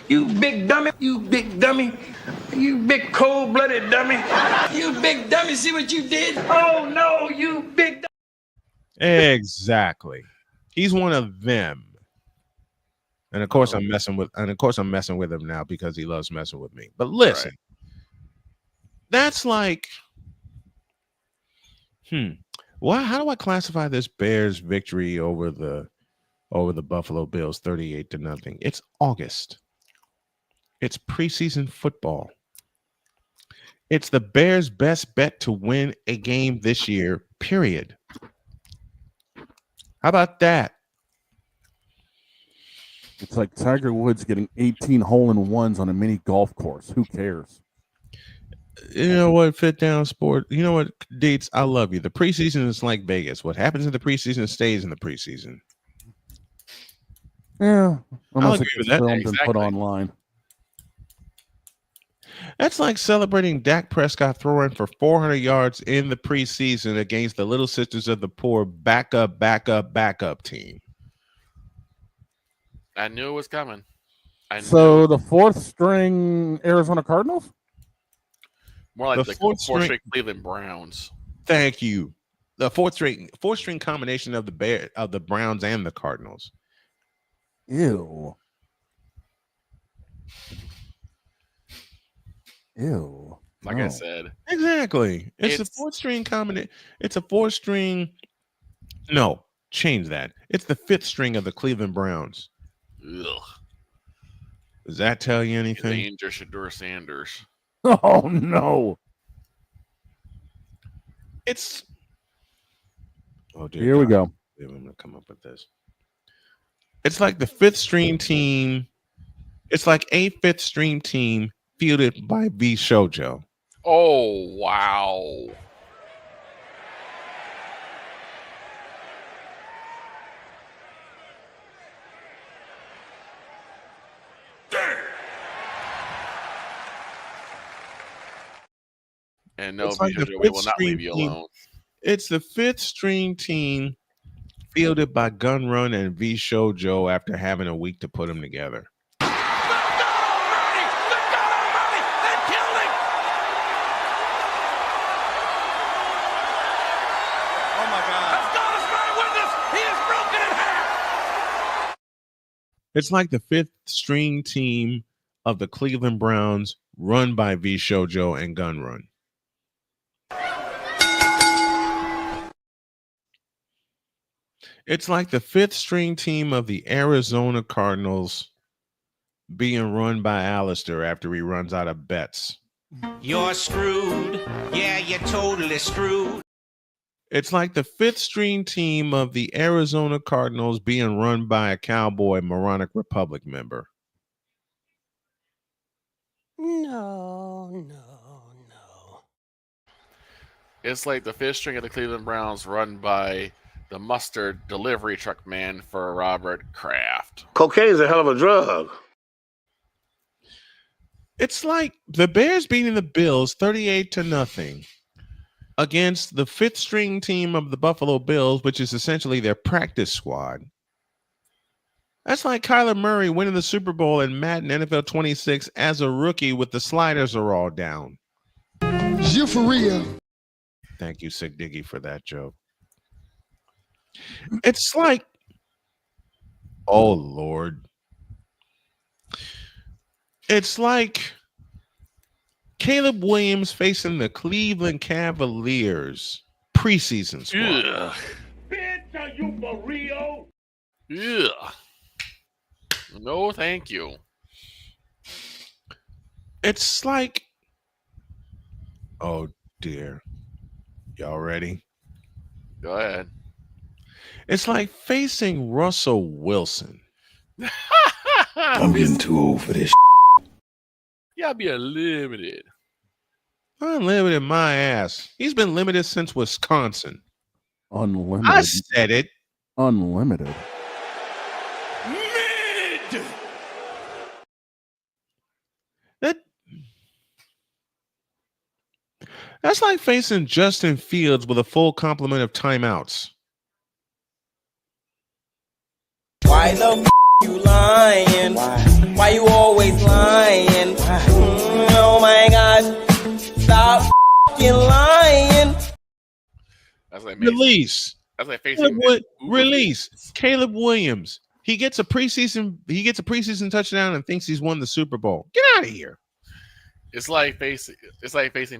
You big dummy! You big dummy! You big cold-blooded dummy! You big dummy! See what you did? Oh no! You big dummy! Exactly. He's one of them. And of course I'm messing with him now because he loves messing with me. But listen, that's like, well, how do I classify this Bears victory over the Buffalo Bills 38-0? It's August. It's preseason football. It's the Bears' best bet to win a game this year, period. How about that? It's like Tiger Woods getting 18 hole-in-ones on a mini golf course. Who cares? You know what, Fit Down Sport? You know what, Dates? I love you. The preseason is like Vegas. What happens in the preseason stays in the preseason. Yeah, I'll unless it agree with gets that. filmed and put online. That's like celebrating Dak Prescott throwing for 400 yards in the preseason against the Little Sisters of the Poor backup team. I knew it was coming. So the fourth string Arizona Cardinals? More like the fourth string string Cleveland Browns. Thank you. The fourth string combination of the Browns and the Cardinals. Ew. Ew. Like I said. Exactly. It's a fourth string combination. It's a fourth string. No, change that. It's the fifth string of the Cleveland Browns. Ugh. Does that tell you anything? Danger Shador Sanders. Oh no. It's dear Here we God. go. I'm gonna come up with this. It's like the fifth string team. It's like a fifth string team fielded by V Shoujo. Oh wow. And no, It's like the we will fifth not string leave you team. alone. It's the fifth string team fielded by Gun Run and V Shoujo after having a week to put them together. It's like the fifth string team of the Cleveland Browns run by V Shoujo and Gun Run. It's like the fifth string team of the Arizona Cardinals being run by Alistair after he runs out of bets. You're screwed. Yeah, you're totally screwed. It's like the fifth string team of the Arizona Cardinals being run by a Cowboy Moronic Republic member. No. It's like the fifth string of the Cleveland Browns run by the mustard delivery truck man for Robert Kraft. Cocaine's a hell of a drug. It's like the Bears beating the Bills 38-0 against the fifth string team of the Buffalo Bills, which is essentially their practice squad. That's like Kyler Murray winning the Super Bowl in Madden NFL 26 as a rookie with the sliders are all down. You for real? Thank you, Sick Diggy, for that joke. It's like, oh Lord. It's like Caleb Williams facing the Cleveland Cavaliers preseason squad. Bitch, are you for real? Yeah. No, thank you. It's like, oh dear. Y'all ready? Go ahead. It's like facing Russell Wilson. I'm getting too old for this. You gotta be unlimited. Unlimited my ass. He's been limited since Wisconsin. Unlimited. I said it. Unlimited. Mid. That's like facing Justin Fields with a full complement of timeouts. Why the you lying? Why you always lying? Oh my gosh. Stop lying. That's like Release. That's like facing release. Caleb Williams. He gets a preseason touchdown and thinks he's won the Super Bowl. Get out of here. It's like facing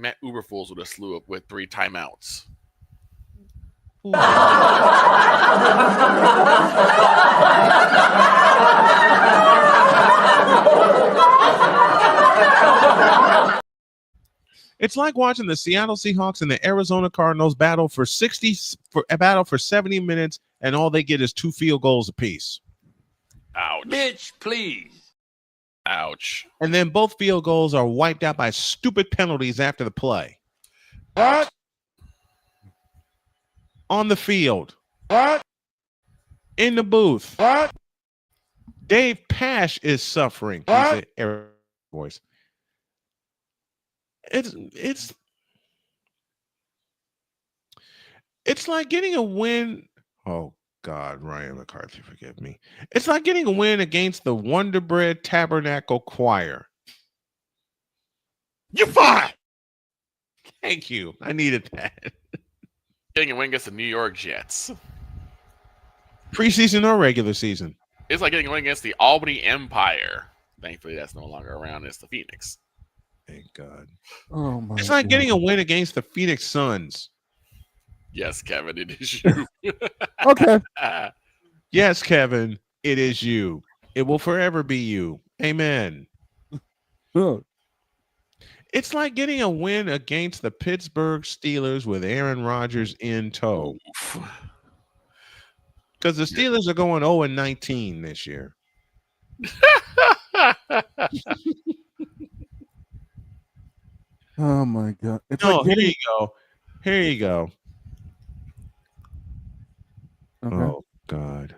Matt Uberfools with a slew up with 3 timeouts. It's like watching the Seattle Seahawks and the Arizona Cardinals battle for 70 minutes, and all they get is 2 field goals apiece. Ouch. Bitch, please. Ouch. And then both field goals are wiped out by stupid penalties after the play. What? On the field. What? In the booth. What? Dave Pash is suffering. What? He said, voice. It's like getting a win. Oh God, Ryan McCarthy, forgive me. It's like getting a win against the Wonder Bread Tabernacle Choir. You're fired. Thank you. I needed that. Getting a win against the New York Jets. Preseason or regular season. It's like getting a win against the Albany Empire. Thankfully, that's no longer around. It's the Phoenix. Thank God. Oh my It's like God. getting a win against the Phoenix Suns. Yes, Kevin, it is you. Okay. Yes, Kevin, it is you. It will forever be you. Amen. Oh. It's like getting a win against the Pittsburgh Steelers with Aaron Rodgers in tow. Because the Steelers are going 0-19 this year. Oh my God. It's No, like here getting... you go. Here you go. Okay. Oh God.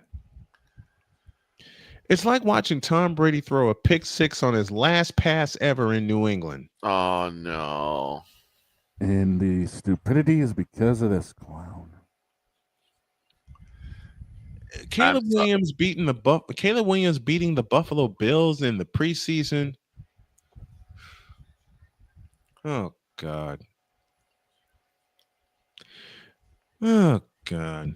It's like watching Tom Brady throw a pick 6 on his last pass ever in New England. Oh no. And the stupidity is because of this clown. Caleb Williams beating the Buffalo Bills in the preseason. Oh God. Oh God.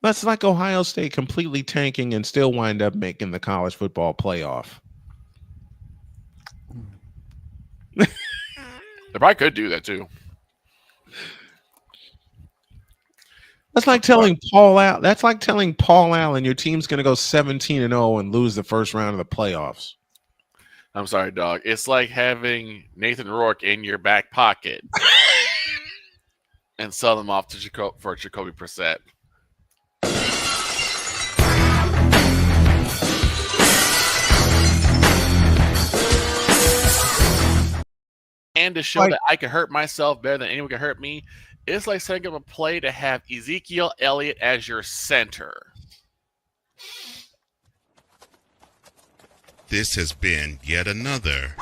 That's like Ohio State completely tanking and still wind up making the college football playoff. They probably could do that too. That's like telling Paul Allen. That's like telling Paul Allen your team's going to go 17-0 and lose the first round of the playoffs. I'm sorry, dog. It's like having Nathan Rourke in your back pocket and sell them off to for Jacoby Brissett. And to show that I can hurt myself better than anyone can hurt me, it's like setting up a play to have Ezekiel Elliott as your center. This has been yet another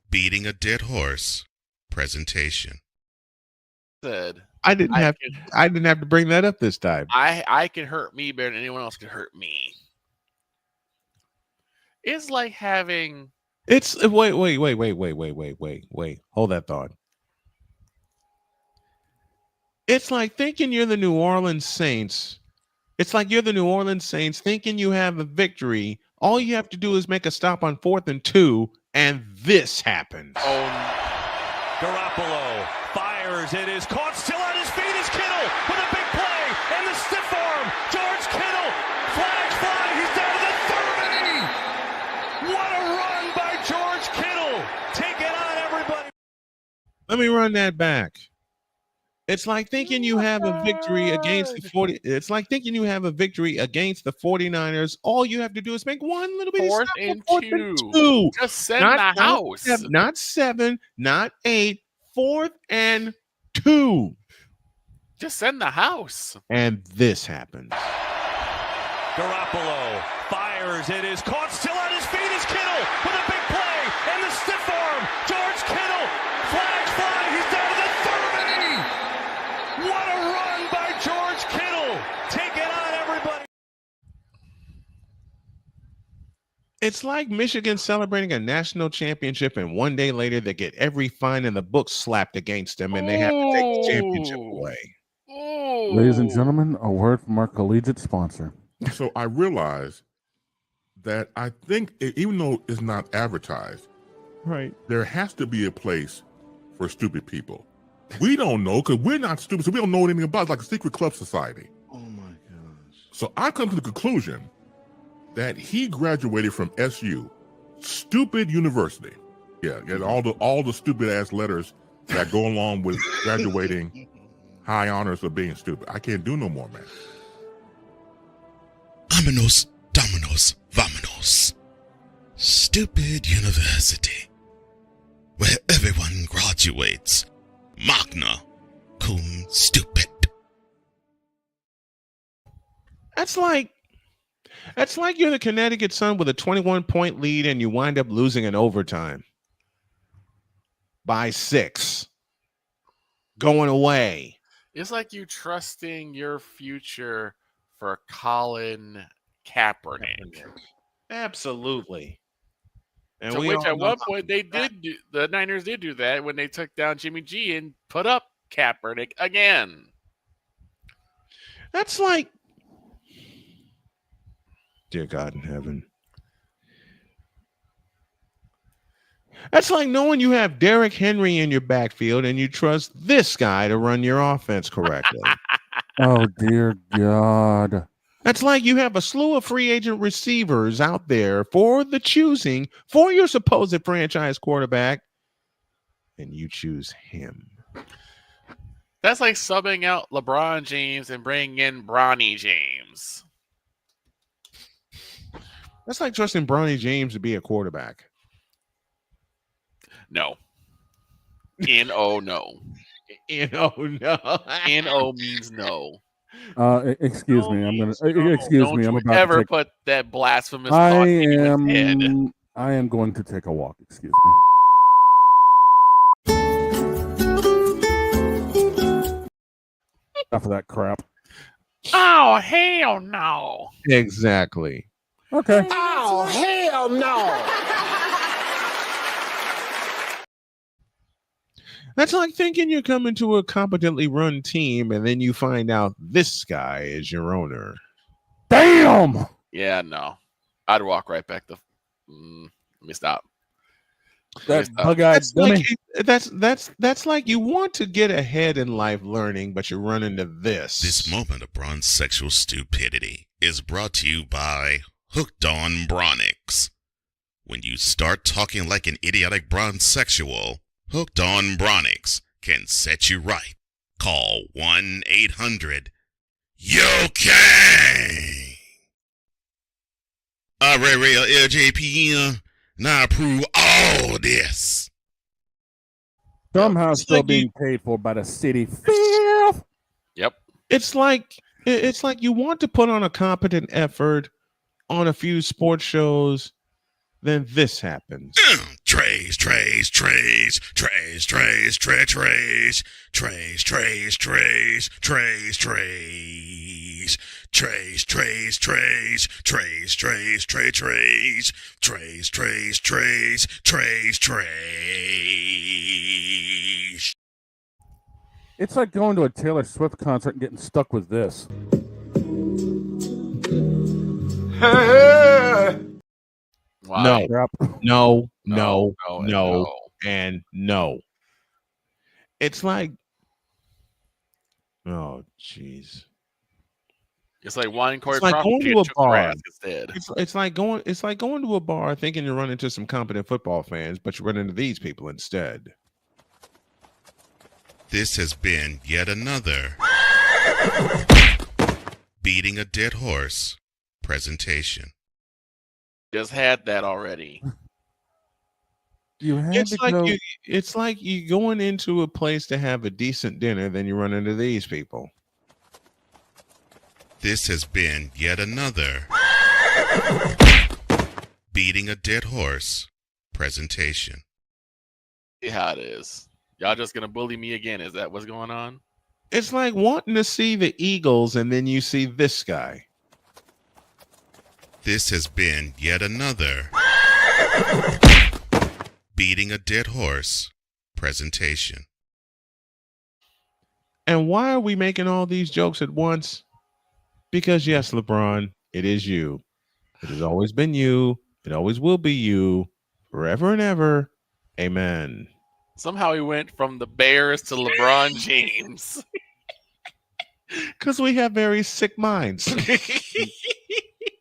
Beating a Dead Horse presentation. I didn't have to bring that up this time. I can hurt me better than anyone else can hurt me. It's like having... It's wait. Hold that thought. It's like thinking you're the New Orleans Saints. It's like you're the New Orleans Saints thinking you have a victory. All you have to do is make a stop on 4th and 2, and this happens. Garoppolo fires. It is caught still on his feet. Is Kittle with a big play and the stiff arm Let me run that back. It's like thinking you have a victory against the 40. It's like thinking you have a victory against the 49ers. All you have to do is make one little bit of Fourth stop and for 4th and 2. Just send the house. Not 7, not 8. 4th and 2. Just send the house. And this happens. Garoppolo fires. It is caught. Still on his feet is Kittle with a big play. And the stiff arm. George Kittle. Flag fly. He's down to the 30. What a run by George Kittle. Take it on, everybody. It's like Michigan celebrating a national championship, and one day later they get every fine in the book slapped against them, and they have to take the championship away. Ladies and gentlemen, a word from our collegiate sponsor. So I realized that I think, even though it's not advertised, right, there has to be a place for stupid people. We don't know because we're not stupid, so we don't know anything about it. It's like a secret club society. Oh my gosh. So I come to the conclusion that he graduated from SU, stupid university. Yeah, all the stupid ass letters that go along with graduating high honors of being stupid. I can't do no more, man. Vámonos, dominos, vámonos. Stupid university, where everyone graduates magna cum stupid. That's like you're the Connecticut Sun with a 21-point lead and you wind up losing in overtime by 6, going away. It's like you trusting your future for Colin Kaepernick. Absolutely. And to we which all at know one point the Niners did do that when they took down Jimmy G and put up Kaepernick again. That's like, dear God in heaven. That's like knowing you have Derrick Henry in your backfield and you trust this guy to run your offense correctly. Oh, dear God. That's like you have a slew of free agent receivers out there for the choosing for your supposed franchise quarterback, and you choose him. That's like subbing out LeBron James and bringing in Bronny James. That's like trusting Bronny James to be a quarterback. No. N-O, no. N-O, no. N-O means no. Excuse me. I'm gonna excuse me. I'm about ever to take, put that blasphemous thought in anyone's head. I am going to take a walk. Excuse me. Enough of that crap. Oh, hell no. Exactly. Okay. Oh, hell no. That's like thinking you're coming to a competently run team and then you find out this guy is your owner. Damn. Yeah, no. I'd walk right back to let me stop. That bug-eyed dummy. That's like you want to get ahead in life learning, but you run into this. This moment of bronze sexual stupidity is brought to you by Hooked on Bronix. When you start talking like an idiotic bronze sexual, Hooked on Bronix can set you right. Call 1-800-YOKAY. Real LJPN. Now approve all this. Somehow still being paid for by the city. Filth. Yep. It's like you want to put on a competent effort on a few sports shows, then this happens. Trays. It's like going to a Taylor Swift concert and getting stuck with this. Wow. No, No, and no. It's like, oh, jeez. It's like wine Corey It's like Crawford going to a took bar. grass instead. It's like going to a bar thinking you run into some competent football fans, but you run into these people instead. This has been yet another beating a dead horse presentation. Just had that already. You had It's to like go. it's like you going into a place to have a decent dinner, then you run into these people. This has been yet another beating a dead horse presentation. See how it is. Y'all just gonna bully me again? Is that what's going on? It's like wanting to see the Eagles, and then you see this guy. This has been yet another beating a dead horse presentation. And why are we making all these jokes at once? Because yes, LeBron, it is you. It has always been you. It always will be you, forever and ever. Amen. Somehow he went from the Bears to LeBron James. Because we have very sick minds.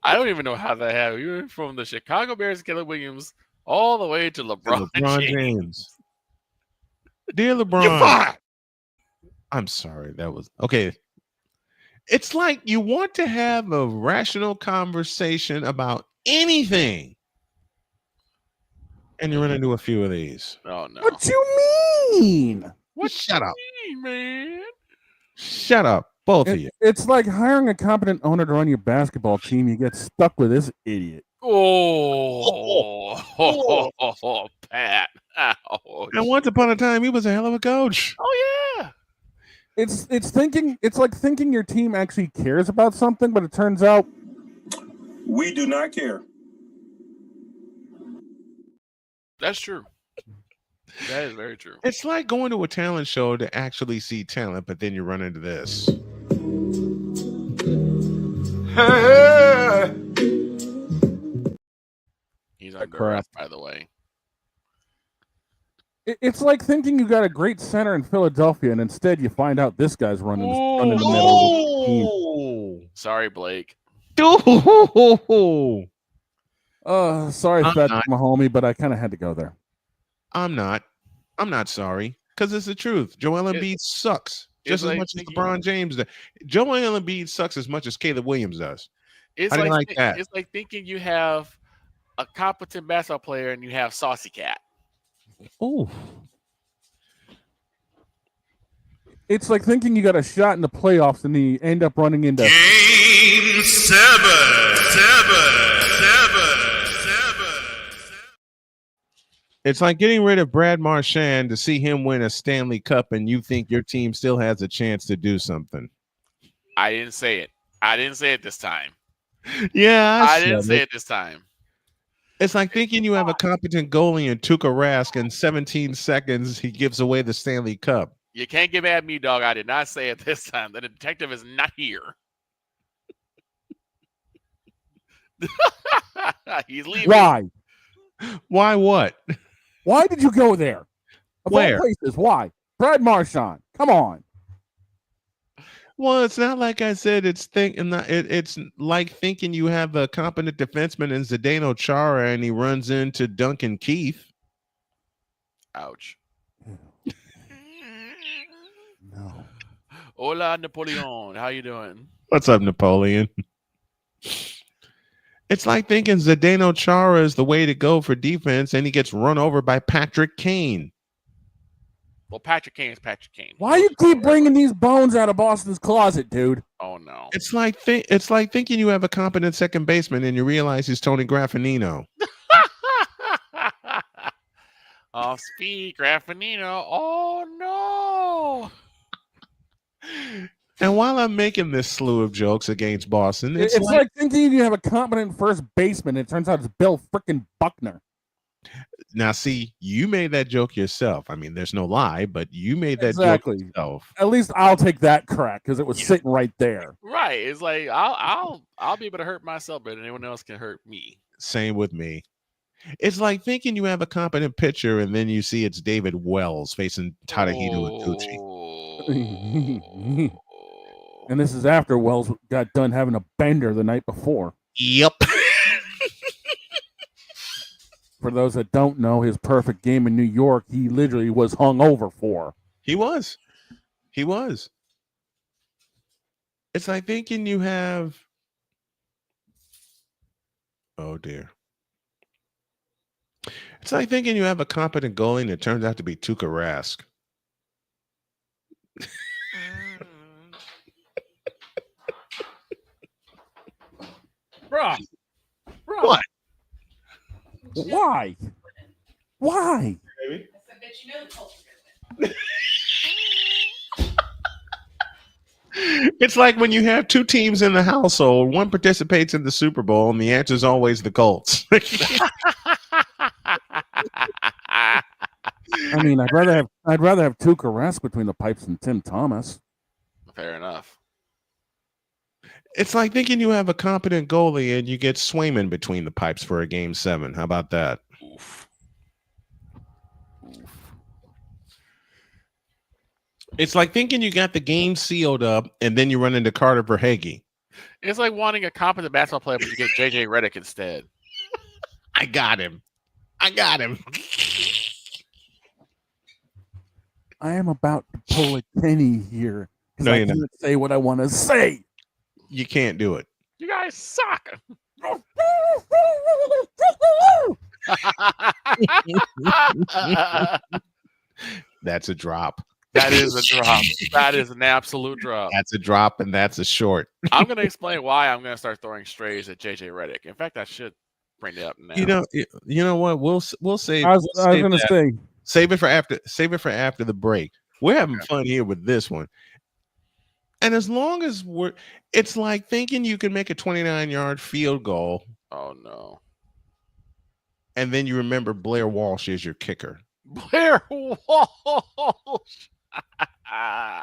I don't even know how that happened. You went from the Chicago Bears, Caleb Williams, all the way to LeBron James. Dear LeBron, You're fired. I'm sorry. That was okay. It's like you want to have a rational conversation about anything, and you run into a few of these. Oh no! What you mean? Shut up! Mean, man? Shut up, both of you. It's like hiring a competent owner to run your basketball team. You get stuck with this idiot. Oh, Pat! Ouch. And once upon a time, he was a hell of a coach. Oh yeah. It's like thinking your team actually cares about something, but it turns out we do not care. That's true. That is very true. It's like going to a talent show to actually see talent, but then you run into this. He's on crap, by the way. it's like thinking you got a great center in Philadelphia, and instead you find out this guy's running the middle of the team. Sorry, Blake. Ooh. Sorry, I'm Fat not. my homie, but I kind of had to go there. I'm not sorry, because it's the truth. Joel Embiid sucks just as much as LeBron James does. Joel Embiid sucks as much as Caleb Williams does. It's I didn't like like that. It's like thinking you have a competent basketball player and you have Saucy Cat. Oh. It's like thinking you got a shot in the playoffs and then you end up running into Game 7. It's like getting rid of Brad Marchand to see him win a Stanley Cup, and you think your team still has a chance to do something. I didn't say it. I didn't say it this time. Yeah, I didn't say it this time. It's like thinking you have a competent goalie in Tuukka Rask, in 17 seconds he gives away the Stanley Cup. You can't get mad at me, dog. I did not say it this time. The detective is not here. He's leaving. Why? Why what? Why did you go there? Of Where? all places, why? Brad Marchand. Come on. Well, it's not like I said. It's like thinking you have a competent defenseman in Zdeno Chara and he runs into Duncan Keith. Ouch. No. Hola, Napoleon. How you doing? What's up, Napoleon? It's like thinking Zdeno Chara is the way to go for defense, and he gets run over by Patrick Kane. Well, Patrick Kane is Patrick Kane. Why you keep bringing these bones out of Boston's closet, dude? Oh no! It's like thinking you have a competent second baseman, and you realize he's Tony Graffinino. Off speed, Graffinino. Oh no! And while I'm making this slew of jokes against Boston, It's like thinking you have a competent first baseman. And it turns out it's Bill frickin' Buckner. Now, see, you made that joke yourself. I mean, there's no lie, but you made that joke yourself. At least I'll take that crack because it was sitting right there. Right. It's like I'll be able to hurt myself, but anyone else can hurt me. Same with me. It's like thinking you have a competent pitcher, and then you see it's David Wells facing Tadahito Iguchi. And this is after Wells got done having a bender the night before. Yep. For those that don't know, his perfect game in New York, he literally was hung over for. He was. He was. It's like thinking you have. Oh dear. It's like thinking you have a competent goalie and it turns out to be Tuukka Rask. Bruh. What? Why? Why? It's like when you have two teams in the household, one participates in the Super Bowl, and the answer is always the Colts. I mean, I'd rather have Tuukka Rask between the pipes than Tim Thomas. Fair enough. It's like thinking you have a competent goalie and you get Swayman between the pipes for a game 7. How about that? Oof. It's like thinking you got the game sealed up and then you run into Carter Verhaeghe. It's like wanting a competent basketball player, but you get JJ Redick instead. I got him. I am about to pull a Kenny here because No, I you're not. can't say what I want to say. You can't do it. You guys suck. That's a drop. That is a drop. That is an absolute drop. That's a drop, and that's a short. I'm going to explain why I'm going to start throwing strays at JJ Redick. In fact, I should bring it up now. You know what? We'll save. I was going to say. Save it for after the break. We're having fun here with this one. And as long as it's like thinking you can make a 29-yard field goal. Oh no. And then you remember Blair Walsh is your kicker. Blair Walsh.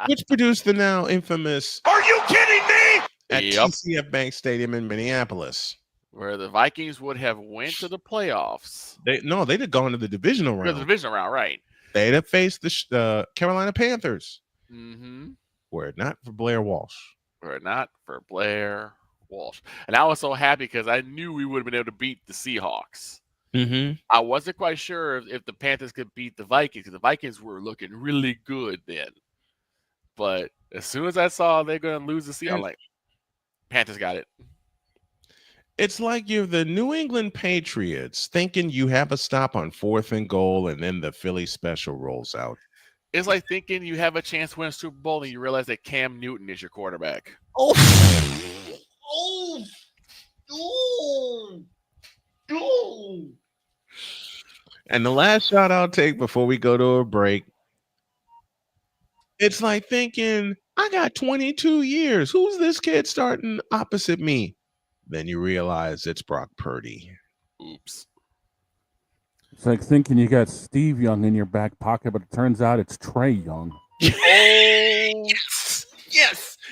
Which produced the now infamous Are you kidding me? at TCF Bank Stadium in Minneapolis. Where the Vikings would have went to the playoffs. They'd have gone to the divisional round. The divisional round, right. They'd have faced the Carolina Panthers. Mm-hmm. Were it not for Blair Walsh. Were it not for Blair Walsh. And I was so happy because I knew we would have been able to beat the Seahawks. Mm-hmm. I wasn't quite sure if the Panthers could beat the Vikings because the Vikings were looking really good then. But as soon as I saw they're going to lose the Seahawks, I'm like, Panthers got it. It's like you're the New England Patriots thinking you have a stop on 4th and goal, and then the Philly special rolls out. It's like thinking you have a chance to win a Super Bowl and you realize that Cam Newton is your quarterback. And the last shot I'll take before we go to a break. It's like thinking, I got 22 years. Who's this kid starting opposite me? Then you realize it's Brock Purdy. Oops. It's like thinking you got Steve Young in your back pocket, but it turns out it's Trey Young. Yes.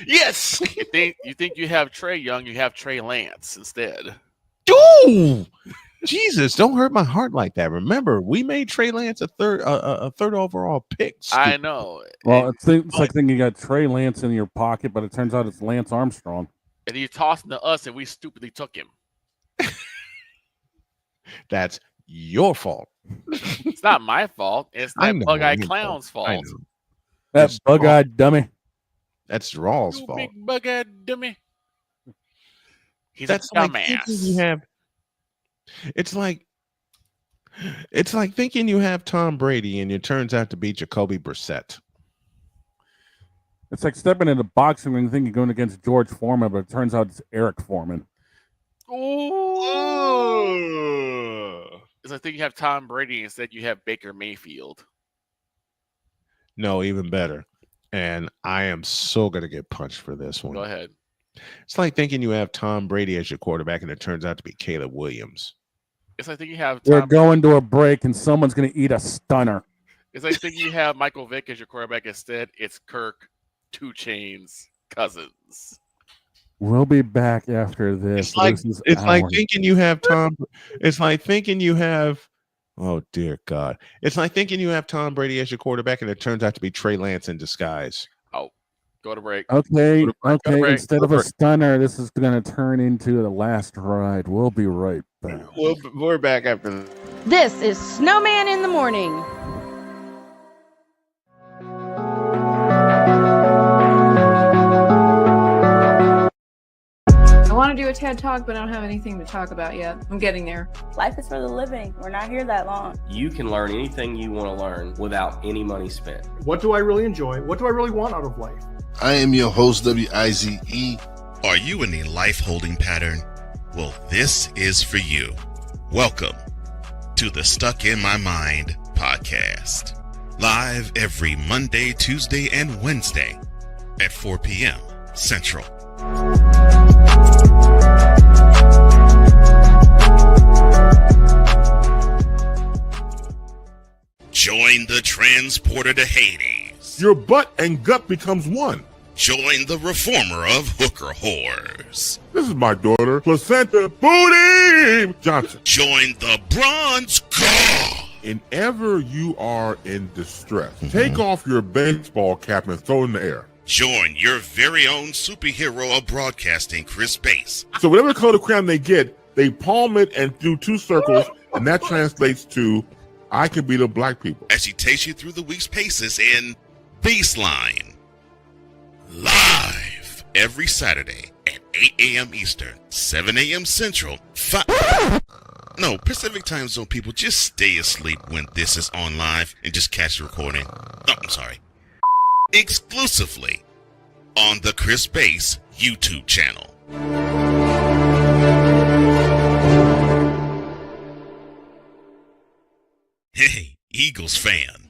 You think you have Trey Young, you have Trey Lance instead. Dude, Jesus, don't hurt my heart like that. Remember, we made Trey Lance a third overall pick. I know. Well, it's like thinking you got Trey Lance in your pocket, but it turns out it's Lance Armstrong. And he tossed him to us, and we stupidly took him. That's your fault. It's not my fault. It's that bug-eyed clown's fault. I know. That bug-eyed dummy. That's Rawls' You fault. big bug-eyed dummy. He's That's a like dumbass. thinking you have. It's like thinking you have Tom Brady and it turns out to be Jacoby Brissett. It's like stepping into boxing and thinking you're going against George Foreman, but it turns out it's Eric Foreman. It's like thinking you have Tom Brady instead you have Baker Mayfield. No, even better. And I am so going to get punched for this one. Go ahead. It's like thinking you have Tom Brady as your quarterback and it turns out to be Caleb Williams. It's like thinking you have We're Tom. going to a break and someone's going to eat a stunner. It's like thinking you have Michael Vick as your quarterback instead. It's Kirk 2 Chainz Cousins. We'll be back after this. It's like thinking you have Tom. It's like thinking you have. Oh dear God! It's like thinking you have Tom Brady as your quarterback, and it turns out to be Trey Lance in disguise. Oh, go to break. Okay. break. Instead of a stunner, this is going to turn into the last ride. We'll be right back. We're back after this. This is Snowman in the Morning. want to do a TED Talk, but I don't have anything to talk about yet. I'm getting there. Life is for the living. We're not here that long. You can learn anything you want to learn without any money spent. What do I really enjoy? What do I really want out of life? I am your host, WIZE. Are you in a life holding pattern? Well, this is for you. Welcome to the Stuck in My Mind podcast. Live every Monday, Tuesday, and Wednesday at 4 p.m. Central. Join the transporter to Hades. Your butt and gut becomes one. Join the reformer of hooker whores. This is my daughter, Placenta Booty Johnson. Join the bronze god. Whenever you are in distress, take off your baseball cap and throw it in the air. Join your very own superhero of broadcasting, Chris Bass. So whatever color crayon they get, they palm it and do 2 circles, and that translates to, I can beat up black people. As she takes you through the week's paces in Baseline. Live every Saturday at 8 a.m. Eastern, 7 a.m. Central, Pacific Time Zone people, just stay asleep when this is on live and just catch the recording. Exclusively on the Chris Bass YouTube channel. Hey, Eagles fan.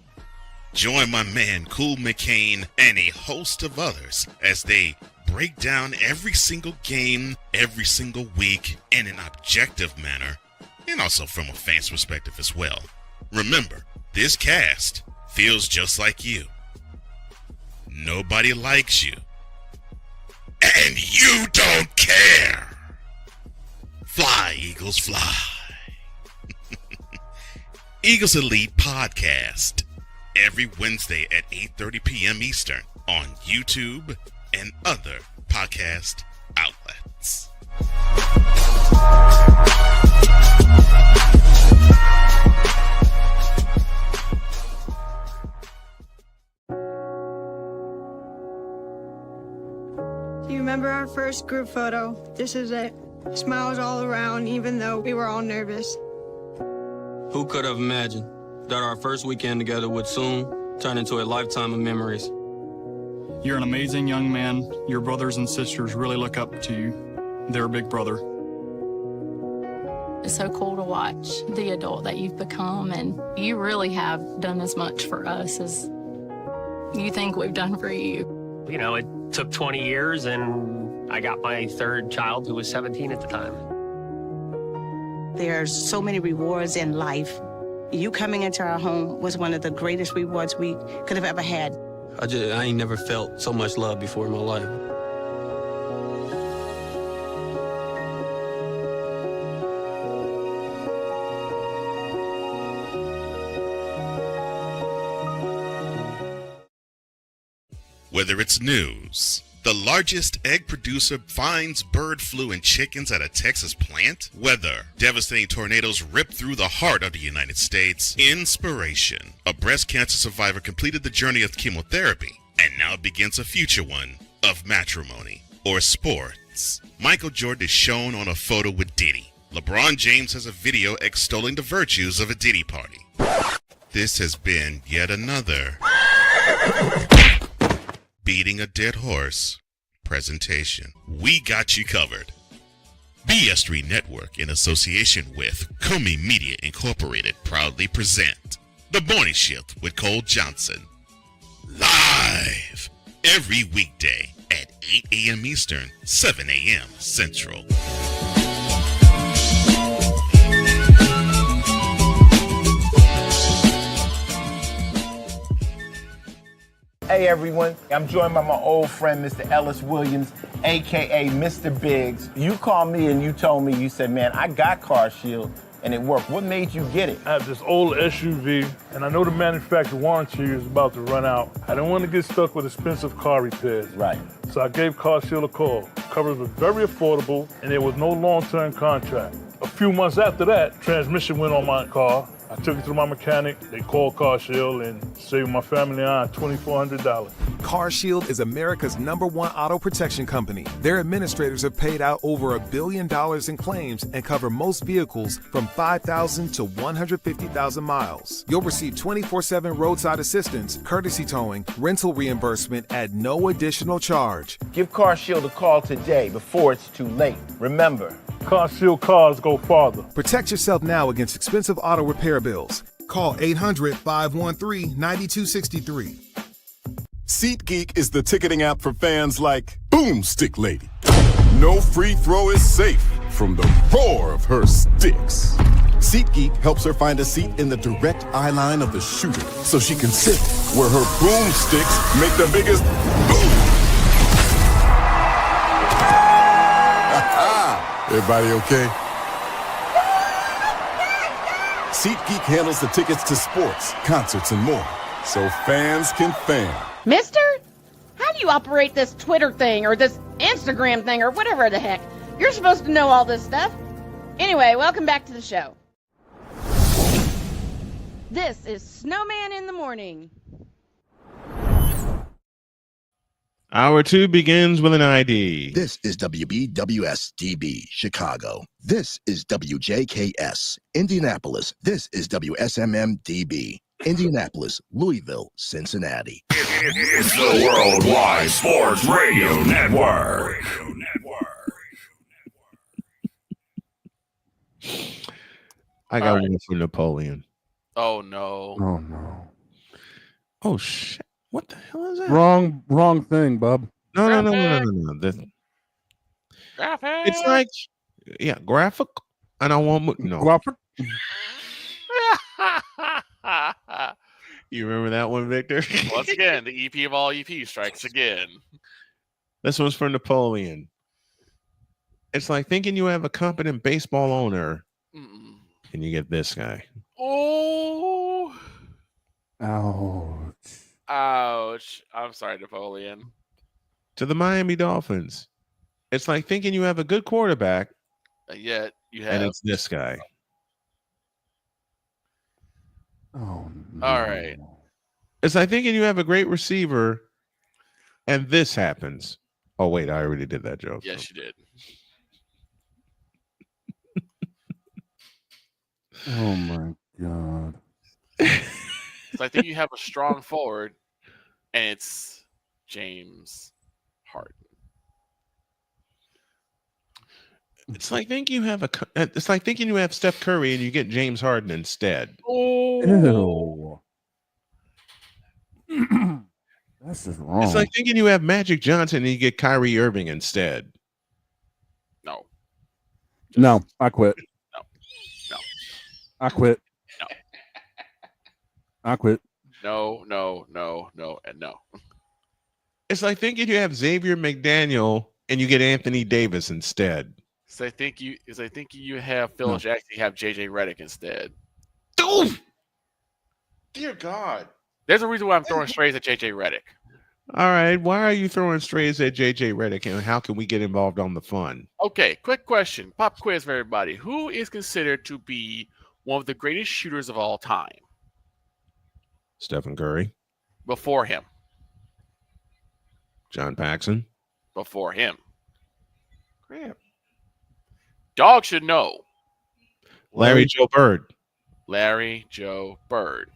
Join my man Cool McCain and a host of others as they break down every single game, every single week in an objective manner, and also from a fan's perspective as well. Remember, this cast feels just like you. Nobody likes you. And you don't care. Fly, Eagles, fly. Eagles Elite Podcast. Every Wednesday at 8:30 p.m. Eastern on YouTube and other podcast outlets. Do you remember our first group photo? This is it. Smiles all around, even though we were all nervous. Who could have imagined that our first weekend together would soon turn into a lifetime of memories? You're an amazing young man. Your brothers and sisters really look up to you. They're a big brother. It's so cool to watch the adult that you've become, and you really have done as much for us as you think we've done for you. You know, it took 20 years, and I got my third child, who was 17 at the time. There's so many rewards in life. You coming into our home was one of the greatest rewards we could have ever had. I ain't never felt so much love before in my life. Whether it's news, the largest egg producer finds bird flu in chickens at a Texas plant, weather, devastating tornadoes rip through the heart of the United States, inspiration, a breast cancer survivor completed the journey of chemotherapy, and now begins a future one of matrimony, or sports. Michael Jordan is shown on a photo with Diddy. LeBron James has a video extolling the virtues of a Diddy party. This has been yet another beating a dead horse presentation. We got you covered. BS3 Network, in association with Comey Media Incorporated, proudly present The Morning Shift with Cole Johnson. Live every weekday at 8 a.m. Eastern, 7 a.m. Central. Hey everyone, I'm joined by my old friend, Mr. Ellis Williams, AKA Mr. Biggs. You called me and you told me, you said, man, I got Car Shield and it worked. What made you get it? I have this old SUV and I know the manufacturer warranty is about to run out. I don't want to get stuck with expensive car repairs. Right. So I gave Car Shield a call. Coverage was very affordable and there was no long-term contract. A few months after that, transmission went on my car. I took it to my mechanic, they called Car Shield and saved my family and I $2,400. CarShield is America's #1 auto protection company. Their administrators have paid out over $1 billion in claims and cover most vehicles from 5,000 to 150,000 miles. You'll receive 24/7 roadside assistance, courtesy towing, rental reimbursement at no additional charge. Give CarShield a call today before it's too late. Remember, CarShield cars go farther. Protect yourself now against expensive auto repair bills. Call 800-513-9263. SeatGeek is the ticketing app for fans like Boomstick Lady. No free throw is safe from the roar of her sticks. SeatGeek helps her find a seat in the direct eye line of the shooter so she can sit where her boomsticks make the biggest boom. Everybody okay? SeatGeek handles the tickets to sports, concerts, and more, so fans can fan. Mister, how do you operate this Twitter thing or this Instagram thing or whatever the heck? You're supposed to know all this stuff. Anyway, welcome back to the show. This is Snowman in the Morning. Hour 2 begins with an ID. This is WBWS-DB, Chicago. This is WJKS, Indianapolis. This is WSMM-DB, Indianapolis, Louisville, Cincinnati. It's the Worldwide Sports Radio Network. I got one for Napoleon. Oh no. Oh no. Oh shit. What the hell is that? Wrong thing, bub. No. It's like, yeah, graphic. And I want no. Graphic. You remember that one, Victor? Once again, the EP of all EP strikes again. This one's for Napoleon. It's like thinking you have a competent baseball owner, and you get this guy. Oh. Ouch. I'm sorry, Napoleon. To the Miami Dolphins. It's like thinking you have a good quarterback, And yet you have. and it's this guy. Oh, no. All right. It's like thinking you have a great receiver, and this happens. Oh, wait, I already did that joke. Yes, you did. Oh my god. So I think you have a strong forward, and it's James Harden. It's like thinking you have it's like thinking you have Steph Curry and you get James Harden instead. Ew. That's just wrong. It's like thinking you have Magic Johnson and you get Kyrie Irving instead. No. No, I quit. No. I quit. No. I quit. No, and no. It's like thinking you have Xavier McDaniel and you get Anthony Davis instead. So I think you have Phil Jackson, you have JJ Redick instead. Dude! Dear God. There's a reason why I'm throwing strays at JJ Redick. All right. Why are you throwing strays at JJ Redick and how can we get involved on the fun? Okay, quick question. Pop quiz for everybody. Who is considered to be one of the greatest shooters of all time? Stephen Curry. Before him. John Paxson. Before him. Crap. Dog should know. Larry Joe Bird. Larry Joe Bird.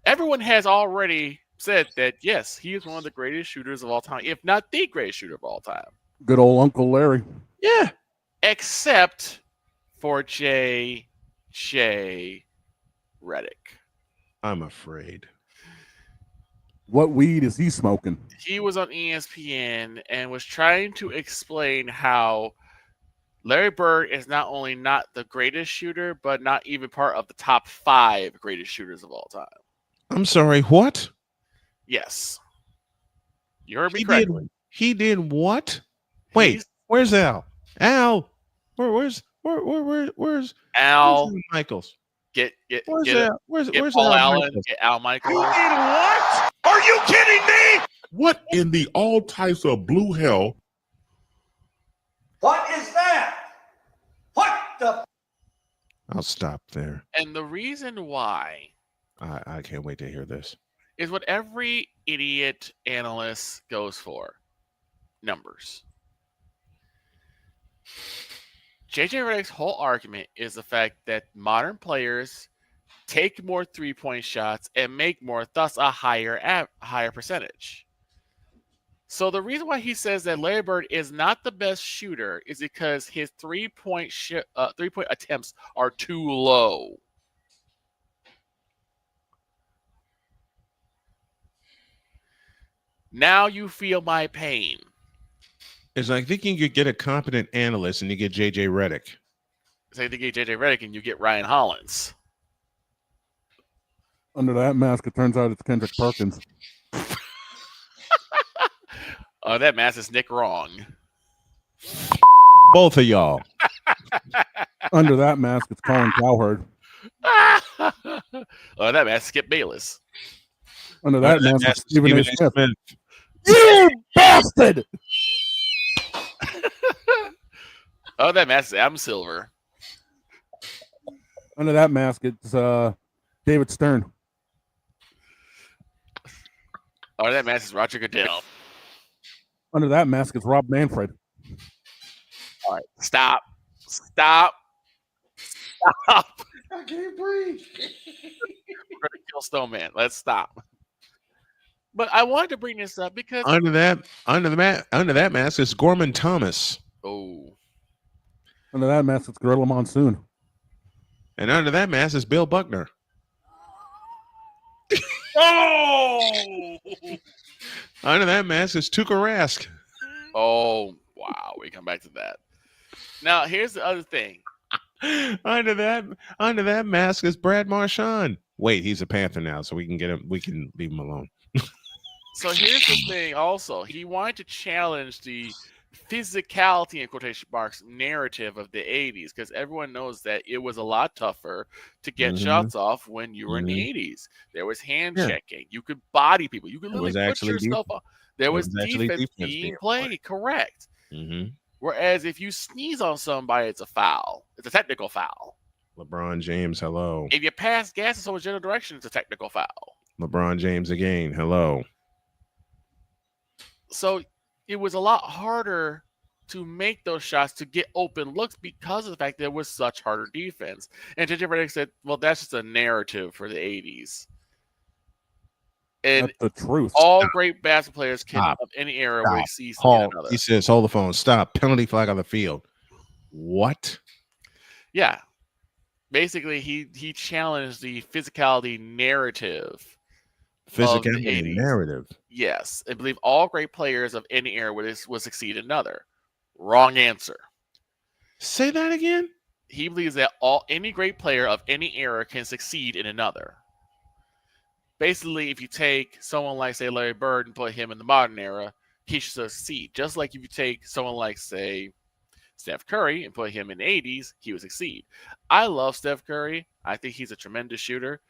Everyone has already said that, yes, he is one of the greatest shooters of all time, if not the greatest shooter of all time. Good old Uncle Larry. Yeah. Except for J.J. Redick. I'm afraid. What weed is he smoking? He was on ESPN and was trying to explain how Larry Bird is not only not the greatest shooter, but not even part of the top 5 greatest shooters of all time. I'm sorry, what? Yes. You heard me correctly. He did what? Wait, where's Al? Al, where's Al Michaels? Get Where's Al? Where's Paul Al Allen. Michaels? Get Al Michaels. What? Are you kidding me? What in the all types of blue hell? What is that? What the? I'll stop there. And the reason why I can't wait to hear this. is what every idiot analyst goes for. Numbers. JJ Redick's whole argument is the fact that modern players take more three-point shots and make more, thus a higher percentage. So the reason why he says that Larry Bird is not the best shooter is because his three-point attempts are too low. Now you feel my pain. It's like thinking you get a competent analyst and you get JJ Redick. It's like you get JJ Redick and you get Ryan Hollins. Under that mask, it turns out it's Kendrick Perkins. Oh, that mask is Nick Wrong. Both of y'all. Under that mask, it's Colin Cowherd. Oh, that mask is Skip Bayless. Under that mask, it's Stephen A. Smith. Smith. You bastard! Oh, that mask is Adam Silver. Under that mask, it's David Stern. Oh, that mask is Roger Goodell. Under that mask, it's Rob Manfred. All right, stop. I can't breathe. We're gonna kill Snowman. Let's stop. But I wanted to bring this up because Under that mask is Gorman Thomas. Oh. Under that mask, it's Gorilla Monsoon. And under that mask is Bill Buckner. Oh! Under that mask is Tuukka Rask. Oh, wow. We come back to that. Now, here's the other thing. Under that mask is Brad Marchand. Wait, he's a Panther now, so we can get him. We can leave him alone. So here's the thing. Also, he wanted to challenge the physicality in quotation marks narrative of the 80s because everyone knows that it was a lot tougher to get shots off when you were in the 80s. There was hand checking. You could body people. You could literally put yourself up. There was defense being played. Correct. Whereas if you sneeze on somebody, it's a foul. It's a technical foul. LeBron James, hello. If you pass gas in someone's general direction, it's a technical foul. LeBron James again, hello. So it was a lot harder to make those shots to get open looks because of the fact that it was such harder defense. And JJ Redick said, well, that's just a narrative for the 80s. And that's the truth. All great basketball players can of any era will see another. He says, hold the phone, stop, penalty flag on the field. What? Yeah. Basically, he challenged the physicality narrative. Physicality narrative. Yes. I believe all great players of any era will succeed in another. Wrong answer. Say that again? He believes that any great player of any era can succeed in another. Basically, if you take someone like, say, Larry Bird and put him in the modern era, he should succeed. Just like if you take someone like, say, Steph Curry and put him in the 80s, he would succeed. I love Steph Curry. I think he's a tremendous shooter.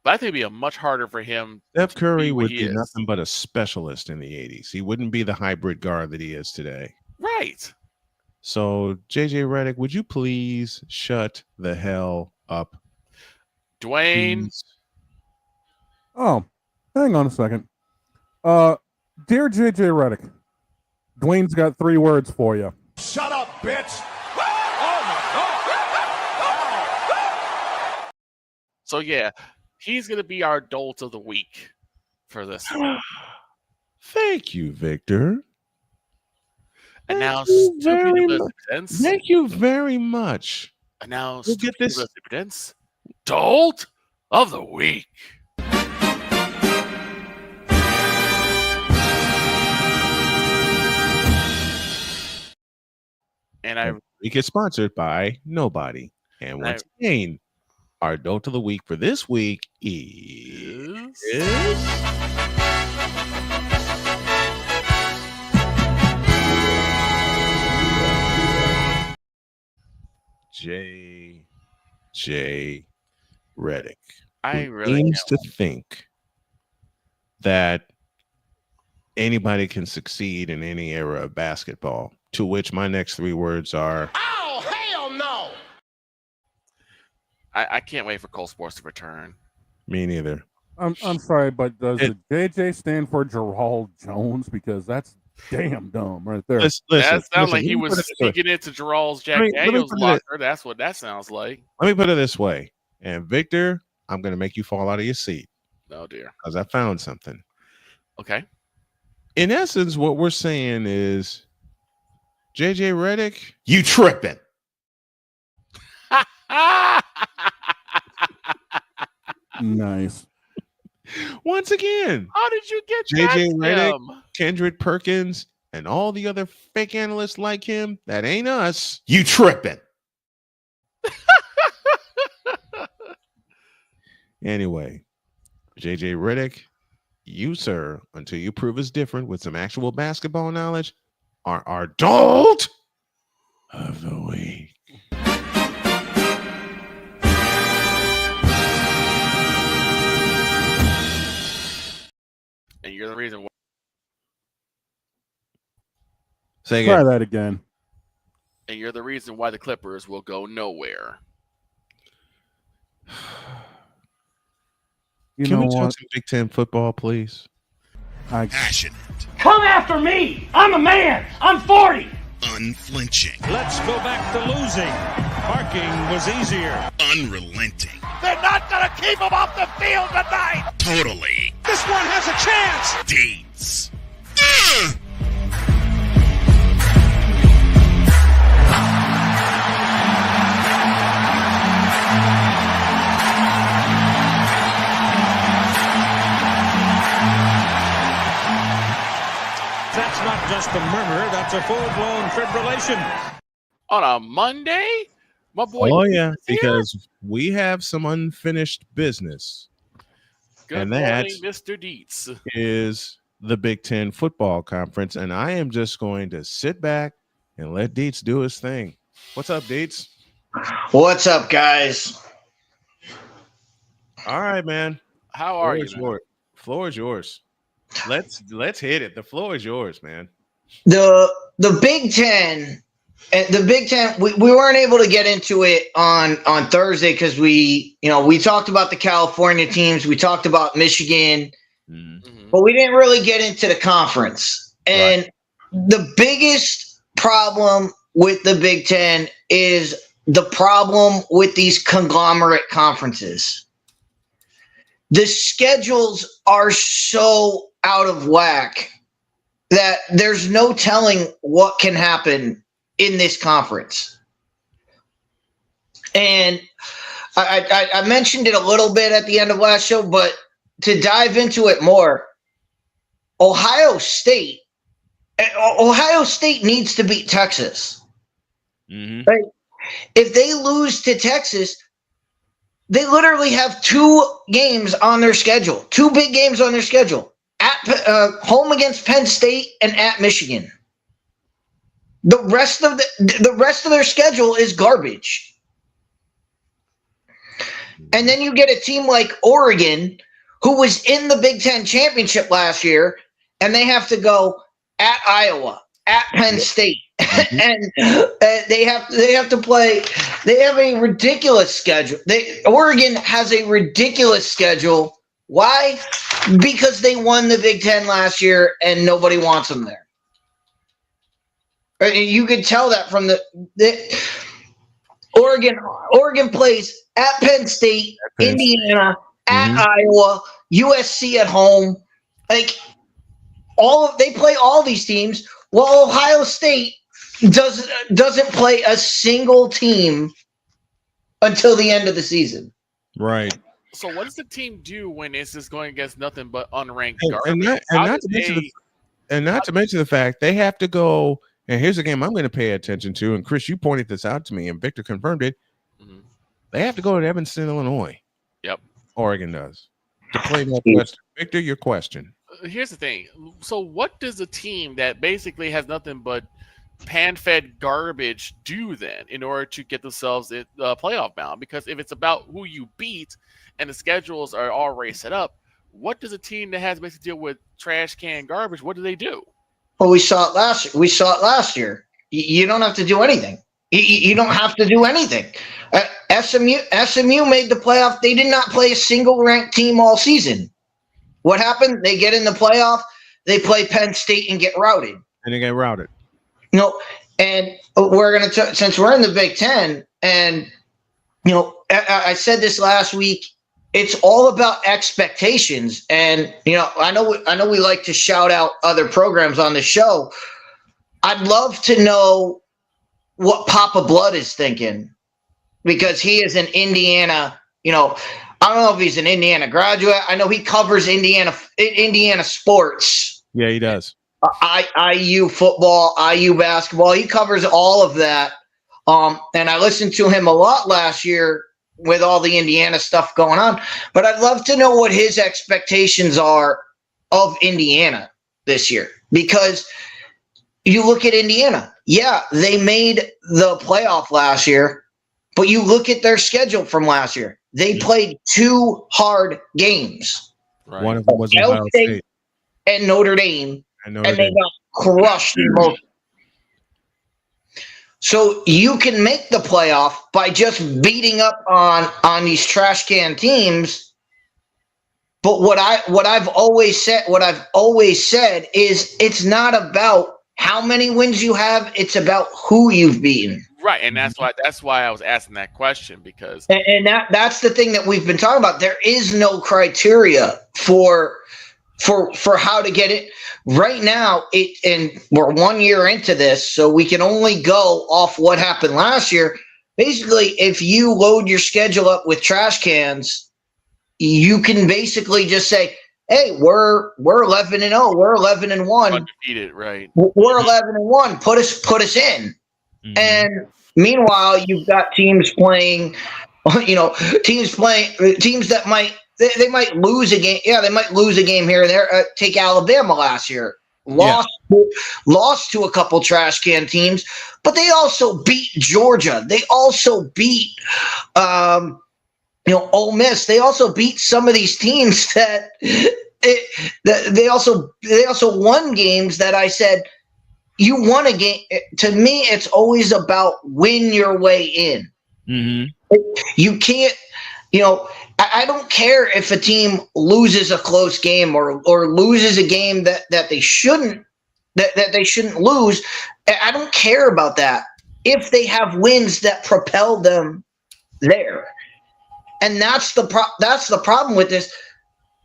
But I think it'd be a much harder for him. Steph Curry would be nothing but a specialist in the 80s. He wouldn't be the hybrid guard that he is today. Right. So, JJ Redick, would you please shut the hell up? Dwayne. Please. Oh, hang on a second. Dear JJ Redick, Dwayne's got 3 words for you. Shut up, bitch. So, yeah, he's going to be our adult of the week for this one. Thank you, Victor. And now, thank you very much. And now, we'll get this adult of the week. And we get sponsored by nobody. And once again, our adult of the week for this week is JJ Redick. I really seems to think that anybody can succeed in any era of basketball. To which my next 3 words are, oh, hell no! I can't wait for Cole Sports to return. Me neither. I'm sorry, but does the JJ stand for Gerald Jones? Because that's damn dumb right there. That sounds like he was sneaking into Gerald's Jack Daniels locker. That's what that sounds like. Let me put it this way. And Victor, I'm going to make you fall out of your seat. Oh, dear. Because I found something. Okay. In essence, what we're saying is, JJ Redick, you tripping. Nice. Once again, how did you get JJ that Redick, him? Kendrick Perkins, and all the other fake analysts like him? That ain't us. You tripping. Anyway, JJ Redick, you, sir, until you prove us different with some actual basketball knowledge, are our adult of the week. And you're the reason why. Say Try again. that again. And you're the reason why the Clippers will go nowhere. Can we talk some Big Ten football, please? Passionate. Come after me. I'm a man. I'm 40. Unflinching. Let's go back to losing. Parking was easier. Unrelenting. They're not going to keep him off the field tonight. Totally. This one has a chance. Deeds. That's not just a murmur. That's a full-blown fibrillation. On a Monday? My boy. Oh, yeah, because we have some unfinished business. Good and morning, that Mr. Dietz. is the Big Ten football conference. And I am just going to sit back and let Dietz do his thing. What's up, Dietz? What's up, guys? All right, man. How are you? Floor is yours. Let's hit it. The floor is yours, man. The Big Ten, we weren't able to get into it on Thursday because we talked about the California teams, we talked about Michigan, but we didn't really get into the conference. And the biggest problem with the Big Ten is the problem with these conglomerate conferences. The schedules are so out of whack that there's no telling what can happen in this conference. And I mentioned it a little bit at the end of last show, but to dive into it more, Ohio State needs to beat Texas. Mm-hmm. Right? If they lose to Texas, they literally have two games on their schedule, two big games on their schedule. At home against Penn State and at Michigan. The rest of their schedule is garbage. And then you get a team like Oregon, who was in the Big Ten championship last year, and they have to go at Iowa, at Penn State, and they have to play. They have a ridiculous schedule. Oregon has a ridiculous schedule. Why? Because they won the Big Ten last year and nobody wants them there. You could tell that from the Oregon plays at Penn State, Indiana, at Iowa, USC at home. Like they play all these teams, while Ohio State doesn't play a single team until the end of the season. Right. So what does the team do when it's just going against nothing but unranked And garbage? not to mention the fact they have to go, and here's a game I'm going to pay attention to, and Chris, you pointed this out to me, and Victor confirmed it. Mm-hmm. They have to go to Evanston, Illinois. Yep. Northern does to play Northwestern. Victor, your question. Here's the thing. So what does a team that basically has nothing but pan-fed garbage do then in order to get themselves in playoff bound? Because if it's about who you beat and the schedules are already set up, what does a team that has basically deal with trash can garbage, what do they do? Well, we saw it last year. You don't have to do anything. You don't have to do anything. SMU made the playoff. They did not play a single ranked team all season. What happened? They get in the playoff. They play Penn State and get routed. And they get routed. And we're going to, since we're in the Big Ten, and, I said this last week, it's all about expectations. And, I know we like to shout out other programs on the show. I'd love to know what Papa Blood is thinking, because he is an Indiana, I don't know if he's an Indiana graduate. I know he covers Indiana sports. Yeah, he does. IU football, IU basketball. He covers all of that. And I listened to him a lot last year with all the Indiana stuff going on. But I'd love to know what his expectations are of Indiana this year. Because you look at Indiana. Yeah, they made the playoff last year. But you look at their schedule from last year. They played 2 hard games. Right. One of them was Ohio State and Notre Dame. And they got crushed in both. So you can make the playoff by just beating up on these trash can teams. But what I've always said is it's not about how many wins you have, it's about who you've beaten. Right, and that's why I was asking that question, because that's the thing that we've been talking about. There is no criteria for how to get it right now. And we're 1 year into this, so we can only go off what happened last year. Basically, if you load your schedule up with trash cans, you can basically just say, "Hey, we're 11-0, we're 11-1, undefeated, right? We're 11-1. Put us in." Mm-hmm. And meanwhile, you've got teams playing, teams that might. They might lose a game. Yeah, they might lose a game here and there. Take Alabama last year. Lost to a couple trash can teams, but they also beat Georgia. They also beat, Ole Miss. They also beat some of these teams that they also won games that I said, you won a game. To me, it's always about win your way in. Mm-hmm. You can't, I don't care if a team loses a close game or loses a game that they shouldn't lose. I don't care about that if they have wins that propel them there. And that's the problem with this.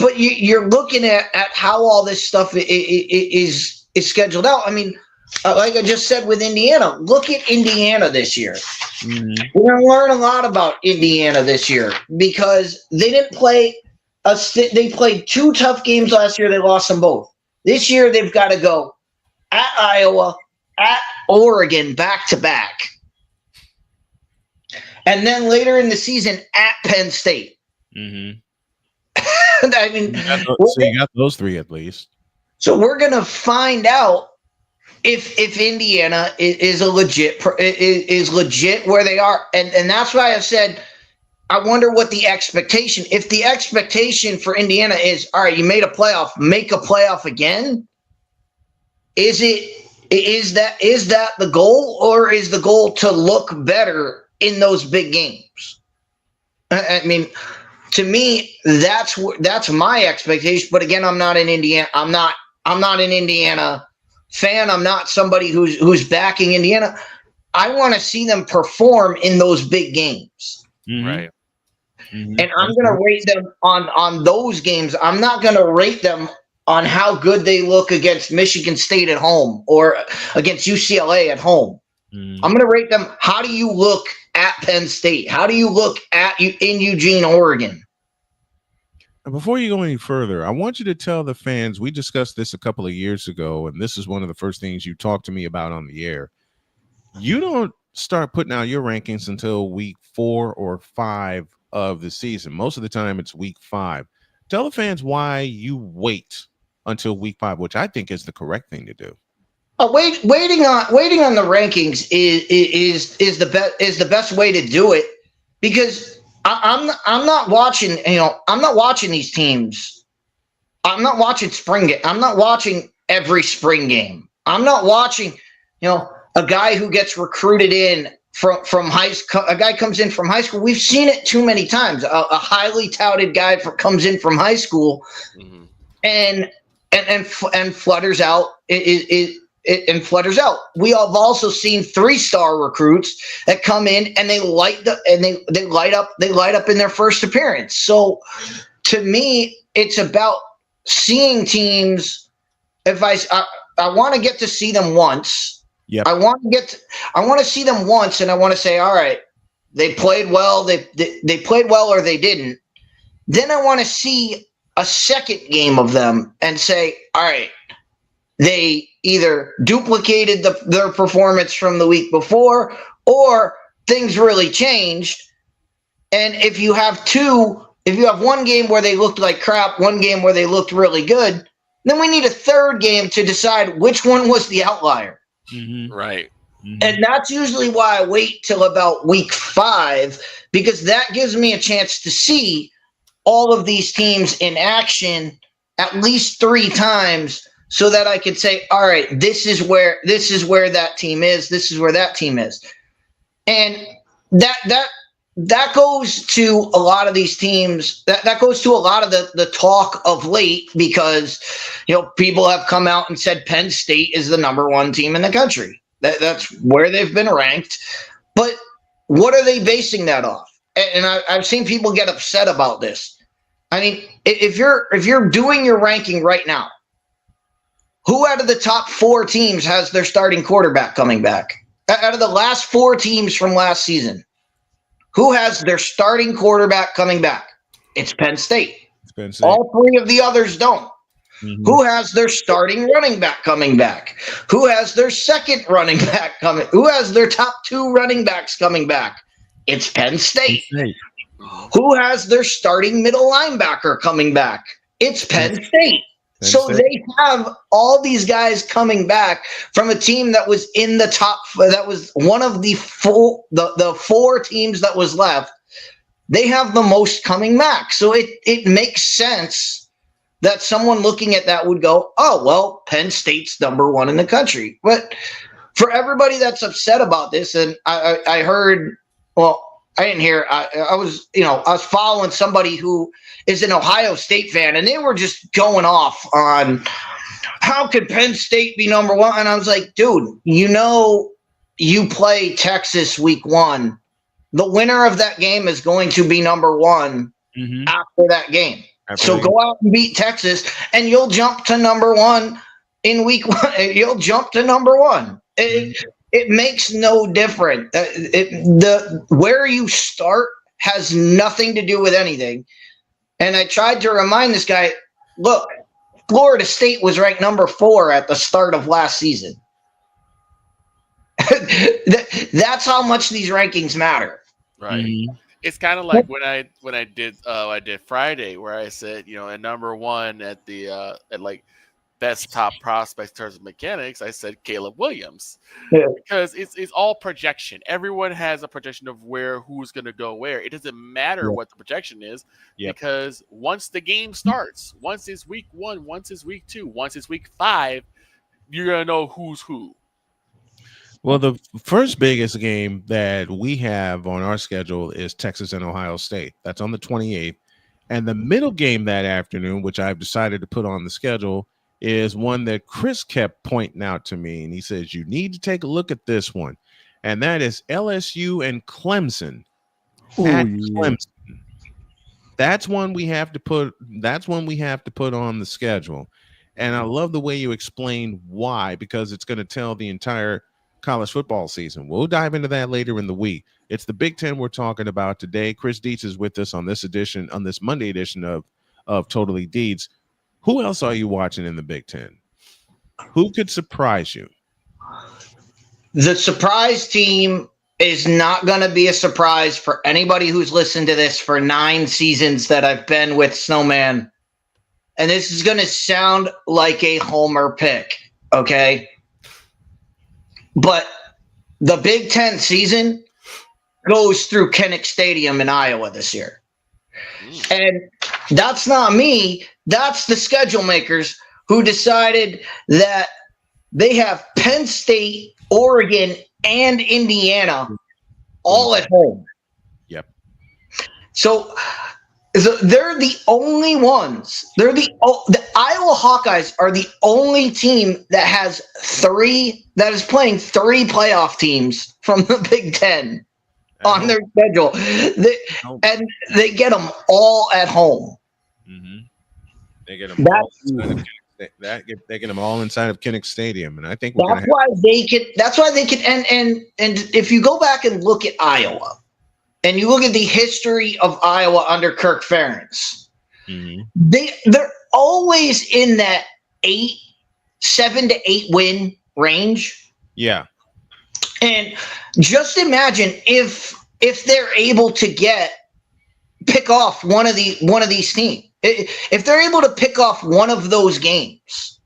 But you're looking at how all this stuff is scheduled out. I mean, like I just said with Indiana, look at Indiana this year. Mm-hmm. We're going to learn a lot about Indiana this year because they didn't play they played 2 tough games last year. They lost them both. This year, they've got to go at Iowa, at Oregon, back to back. And then later in the season, at Penn State. Mm-hmm. I mean, so you got those 3 at least. So we're going to find out if Indiana is legit where they are, and that's why I said I wonder what the expectation. If the expectation for Indiana is, all right, you made a playoff, make a playoff again. Is that the goal, or is the goal to look better in those big games? I mean, to me, that's my expectation. But again, I'm not an Indiana. I'm not an Indiana fan. I'm not somebody who's backing Indiana. I want to see them perform in those big games. Mm-hmm. Right. Mm-hmm. And I'm going to rate them on those games. I'm not going to rate them on how good they look against Michigan State at home or against UCLA at home. Mm-hmm. I'm going to rate them. How do you look at Penn State? How do you look in Eugene, Oregon? Before you go any further, I want you to tell the fans, we discussed this a couple of years ago, and this is one of the first things you talked to me about on the air. You don't start putting out your rankings until week 4 or 5 of the season. Most of the time it's week 5. Tell the fans why you wait until week 5, which I think is the correct thing to do. Waiting on the rankings is the best way to do it, because I'm not watching, I'm not watching these teams. I'm not watching spring game. I'm not watching every spring game. I'm not watching, a guy who gets recruited in from high school. A guy comes in from high school. We've seen it too many times. A highly touted guy comes in from high school, and flutters out. It flutters out. We have also seen 3-star recruits that come in and they light up in their first appearance. So to me, it's about seeing teams. If I want to get to see them once. Yep. I want to see them once, and I want to say, all right, they played well. They played well, or they didn't. Then I want to see a second game of them and say, all right, they either duplicated their performance from the week before, or things really changed. And if you have one game where they looked like crap, one game where they looked really good, then we need a third game to decide which one was the outlier. Right. And that's usually why I wait till about week 5, because that gives me a chance to see all of these teams in action at least 3 times, so that I could say, all right, this is where that team is. This is where that team is. And that goes to a lot of these teams. That goes to a lot of the talk of late, because, people have come out and said Penn State is the number 1 team in the country. That's where they've been ranked. But what are they basing that off? And I've seen people get upset about this. I mean, if you're doing your ranking right now, who out of the top 4 teams has their starting quarterback coming back? Out of the last 4 teams from last season, who has their starting quarterback coming back? It's Penn State. All 3 of the others don't. Who has their starting running back coming back? Who has their second running back coming? Who has their top 2 running backs coming back? It's Penn State. Who has their starting middle linebacker coming back? It's Penn State. So they have all these guys coming back from a team that was in the top. That was one of the 4 teams that was left. They have the most coming back. So it makes sense that someone looking at that would go, oh, well, Penn State's number 1 in the country. But for everybody that's upset about this, and I heard, well, I didn't hear. I was following somebody who is an Ohio State fan, and they were just going off on how could Penn State be number 1? And I was like, dude, you play Texas week 1. The winner of that game is going to be number 1 after that game. Absolutely. So go out and beat Texas, and you'll jump to number 1 in week 1. You'll jump to number 1. It makes no difference. Where you start has nothing to do with anything. And I tried to remind this guy, look, Florida State was ranked number 4 at the start of last season. That's how much these rankings matter. Right. It's kind of like when I did Friday, where I said, at number 1 at the at like best top prospects in terms of mechanics, I said Caleb Williams, because it's all projection. Everyone has a projection of who's going to go where. It doesn't matter what the projection is, because once the game starts, once it's week 1, once it's week 2, once it's week 5, you're going to know who's who. Well, the first biggest game that we have on our schedule is Texas and Ohio State. That's on the 28th. And the middle game that afternoon, which I've decided to put on the schedule, is one that Chris kept pointing out to me. And he says, you need to take a look at this one. And that is LSU and Clemson. Clemson. That's one we have to put on the schedule. And I love the way you explain why, because it's going to tell the entire college football season. We'll dive into that later in the week. It's the Big Ten we're talking about today. Chris Dietz is with us on this Monday edition of Totally Deeds. Who else are you watching in the Big Ten? Who could surprise you? The surprise team is not going to be a surprise for anybody who's listened to this for 9 seasons that I've been with Snowman. And this is going to sound like a homer pick, okay? But the Big Ten season goes through Kinnick Stadium in Iowa this year. And that's not me. That's the schedule makers who decided that they have Penn State, Oregon, and Indiana all at home. Yep. So they're the only ones. The Iowa Hawkeyes are the only team that is playing 3 playoff teams from the Big Ten on their schedule. And they get them all at home. Mm-hmm. They get them all inside of they get them all inside of Kinnick Stadium, and I think that's why they can. And if you go back and look at Iowa, and you look at the history of Iowa under Kirk Ferentz, they're always in that 7 to 8 win range. Yeah. And just imagine if they're able to pick off one of these teams. If they're able to pick off one of those games,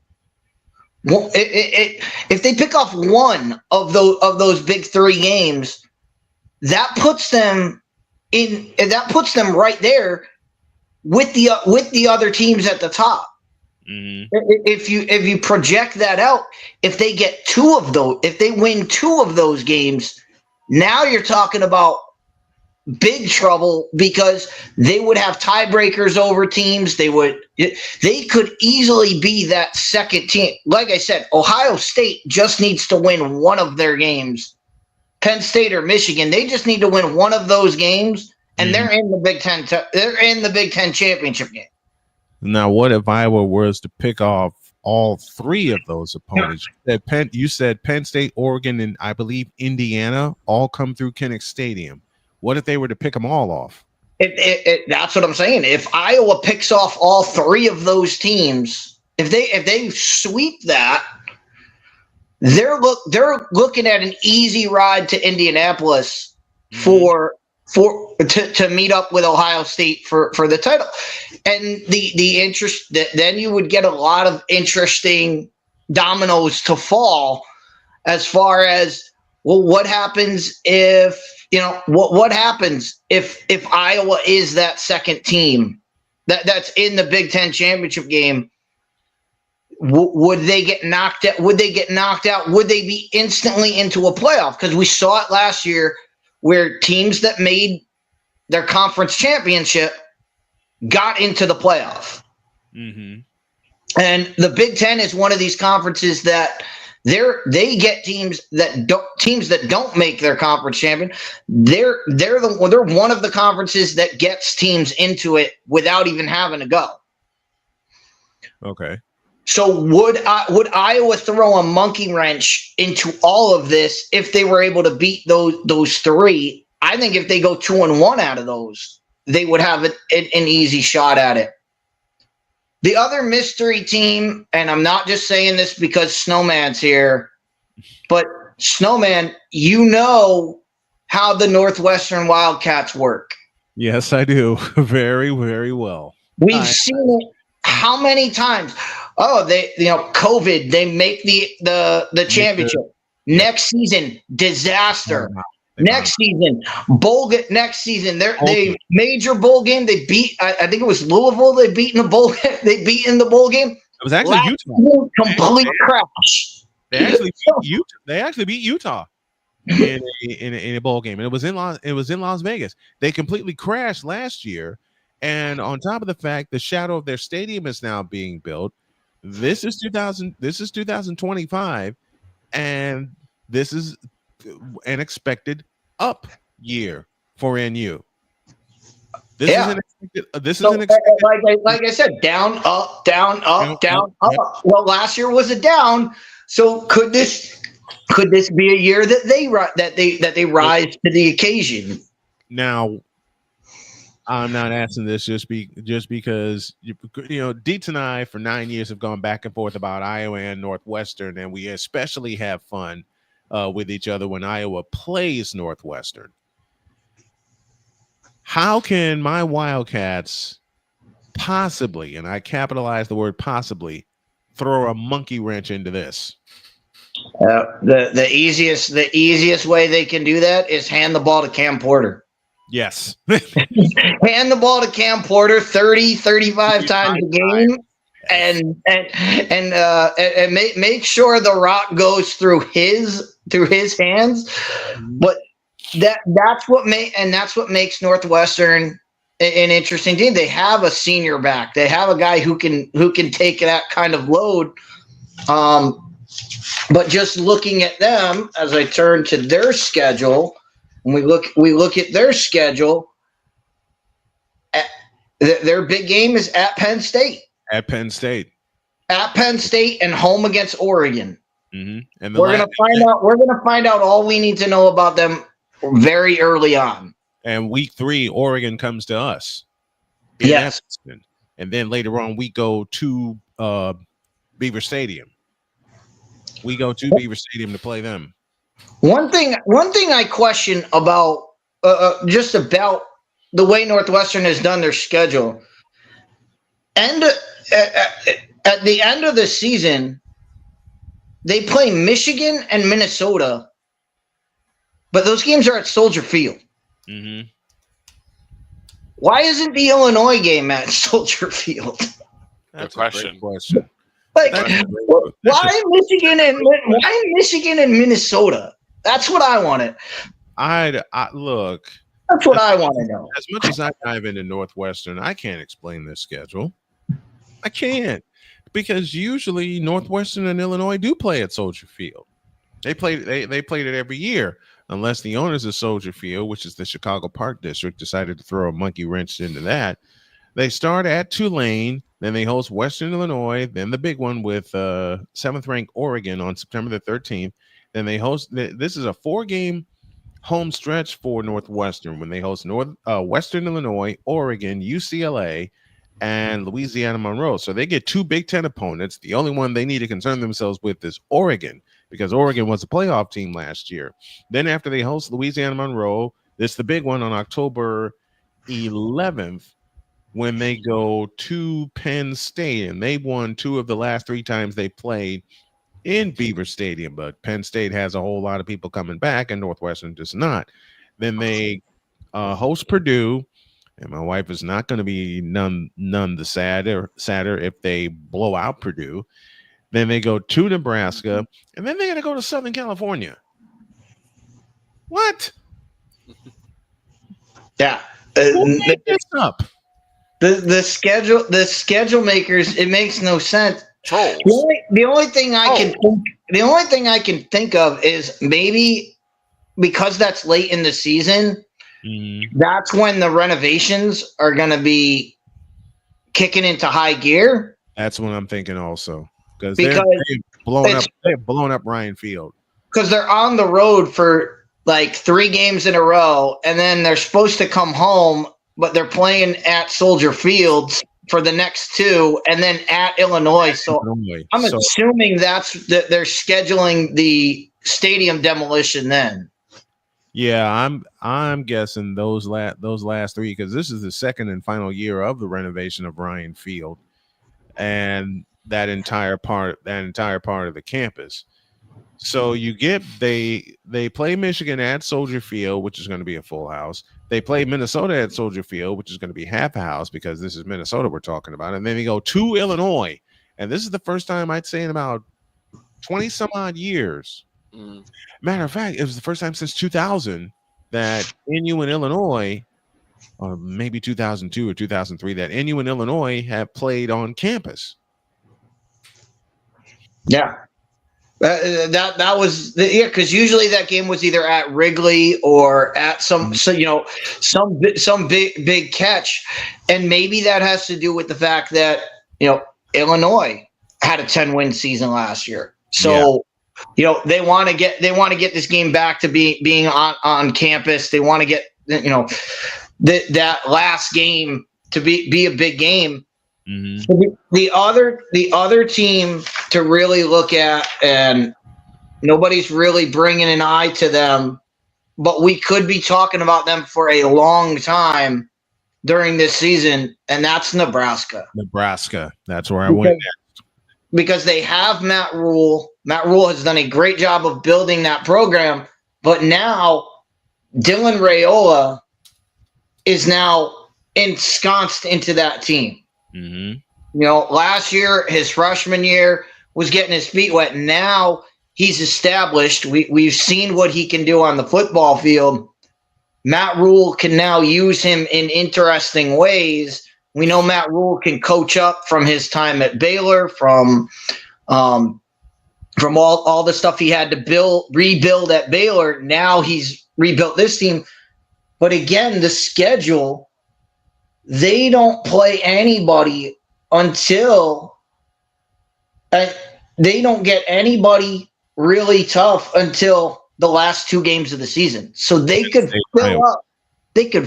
if they pick off one of those big 3 games, that puts them right there with the other teams at the top. Mm-hmm. If you project that out, if they win 2 of those games, now you're talking about big trouble, because they would have tiebreakers over teams. They could easily be that second team. Like I said, Ohio State just needs to win one of their games. Penn State or Michigan, they just need to win one of those games, and they're in the Big Ten. They're in the Big Ten championship game. Now, what if Iowa was to pick off all 3 of those opponents? You said Penn State, Oregon, and I believe Indiana all come through Kinnick Stadium. What if they were to pick them all off? That's what I'm saying. If Iowa picks off all 3 of those teams, if they sweep that, they're looking at an easy ride to Indianapolis to meet up with Ohio State for the title. And the interest then you would get a lot of interesting dominoes to fall as far as, well, what happens if what happens if Iowa is that second team that's in the Big Ten championship game? Would they get knocked out? Would they be instantly into a playoff? Because we saw it last year where teams that made their conference championship got into the playoff. Mm-hmm. And the Big Ten is one of these conferences that they get teams that don't make their conference champion. They're one of the conferences that gets teams into it without even having to go. Okay. So would Iowa throw a monkey wrench into all of this if they were able to beat those 3? I think if they go 2-1 out of those, they would have an easy shot at it. The other mystery team, and I'm not just saying this because Snowman's here, but Snowman, you know how the Northwestern Wildcats work. Yes, I do. Very, very well. We've seen it how many times? Oh, COVID, they make the championship. Next season, disaster. Next season, Next season, they major bowl game. They beat. I think it was Louisville. They beat in the bowl. They beat in the bowl game. It was actually Utah. Complete crash. They actually beat Utah in a bowl game, and it was in Las Vegas. They completely crashed last year, and on top of the fact, the shadow of their stadium is now being built. This is 2025, and this is an expected up year for NU. This is an expected. Like I said, down, up, down, up, down, up. Yep. Well, last year was a down. So could this be a year that they rise to the occasion? Now, I'm not asking this just because Dietz and I for 9 years have gone back and forth about Iowa and Northwestern, and we especially have fun with each other when Iowa plays Northwestern. How can my Wildcats possibly, and I capitalize the word possibly, throw a monkey wrench into this? The easiest way they can do that is hand the ball to Cam Porter. Yes. Hand the ball to Cam Porter 35 times a game, and make sure the rock goes through his hands. But that's what makes Northwestern an interesting team. They have a senior back. They have a guy who can take that kind of load. But just looking at them as I turn to their schedule, when we look at their schedule, their big game is at Penn State. At Penn State. At Penn State and home against Oregon. Mm-hmm. And we're gonna find out all we need to know about them very early on. And week 3, Oregon comes to us. Yes. Evanston. And then later on, we go to Beaver Stadium. We go to Beaver Stadium to play them. One thing I question about just about the way Northwestern has done their schedule, and at the end of the season, they play Michigan and Minnesota, but those games are at Soldier Field. Mm-hmm. Why isn't the Illinois game at Soldier Field? That's Good a great question. Like, why Michigan and Minnesota? That's what I wanted. I look. That's what I want to know. As much as I dive into Northwestern, I can't explain this schedule. I can't, because usually Northwestern and Illinois do play at Soldier Field. They played it every year, unless the owners of Soldier Field, which is the Chicago Park District, decided to throw a monkey wrench into that. They start at Tulane, then they host Western Illinois, then the big one with 7th ranked Oregon on September the 13th. Then they host. This is a 4-game home stretch for Northwestern when they host Western Illinois, Oregon, UCLA, and Louisiana Monroe. So they get 2 Big Ten opponents. The only one they need to concern themselves with is Oregon, because Oregon was a playoff team last year. Then after they host Louisiana Monroe, this is the big one on October 11th when they go to Penn State, and they won 2 of the last 3 times they played in Beaver Stadium, but Penn State has a whole lot of people coming back and Northwestern does not. Then they host Purdue, and my wife is not going to be none the sadder if they blow out Purdue. Then they go to Nebraska, and then they got to go to Southern California. What? Yeah. Who made this up? The schedule makers, it makes no sense. The only thing I can think of is maybe because that's late in the season, that's when the renovations are going to be kicking into high gear. That's what I'm thinking also, because they've blown up Ryan Field, because they're on the road for like 3 games in a row, and then they're supposed to come home, but they're playing at Soldier Field for the next 2, and then at Illinois. So I'm assuming that they're scheduling the stadium demolition then. Yeah, I'm guessing those last 3, because this is the second and final year of the renovation of Ryan Field, and that entire part of the campus. So they play Michigan at Soldier Field, which is going to be a full house. They play Minnesota at Soldier Field, which is going to be half a house, because this is Minnesota we're talking about. And then they go to Illinois. And this is the first time I'd say in about 20 some odd years. Matter of fact, it was the first time since 2000 that NU and Illinois, or maybe 2002 or 2003, that NU and Illinois have played on campus. Yeah. That was because usually that game was either at Wrigley or at some big catch, and maybe that has to do with the fact that Illinois had a 10-win season last year, so they want to get this game back to being on campus. They want to get that last game to be a big game. Mm-hmm. The other team to really look at, and nobody's really bringing an eye to them, but we could be talking about them for a long time during this season, and that's Nebraska. That's where I went next. Because they have Matt Rule. Matt Rule has done a great job of building that program, but now Dylan Raiola is now ensconced into that team. Mm-hmm. Last year, his freshman year, was getting his feet wet. Now he's established. We've seen what he can do on the football field. Matt Rule can now use him in interesting ways. We know Matt Rule can coach up from his time at Baylor, from all the stuff he had to rebuild at Baylor. Now he's rebuilt this team. But again, the schedule, they don't play anybody until they don't get anybody really tough until the last 2 games of the season. So they could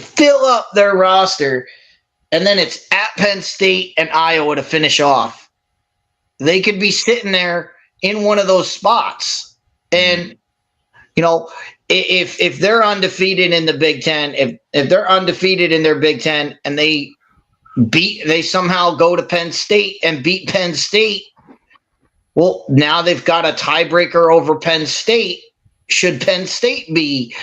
fill up their roster, and then it's at Penn State and Iowa to finish off. They could be sitting there in one of those spots. And, you know, if they're undefeated in the Big Ten, if they're undefeated in their Big Ten and they somehow go to Penn State and beat Penn State, well, now they've got a tiebreaker over Penn State. Should Penn State be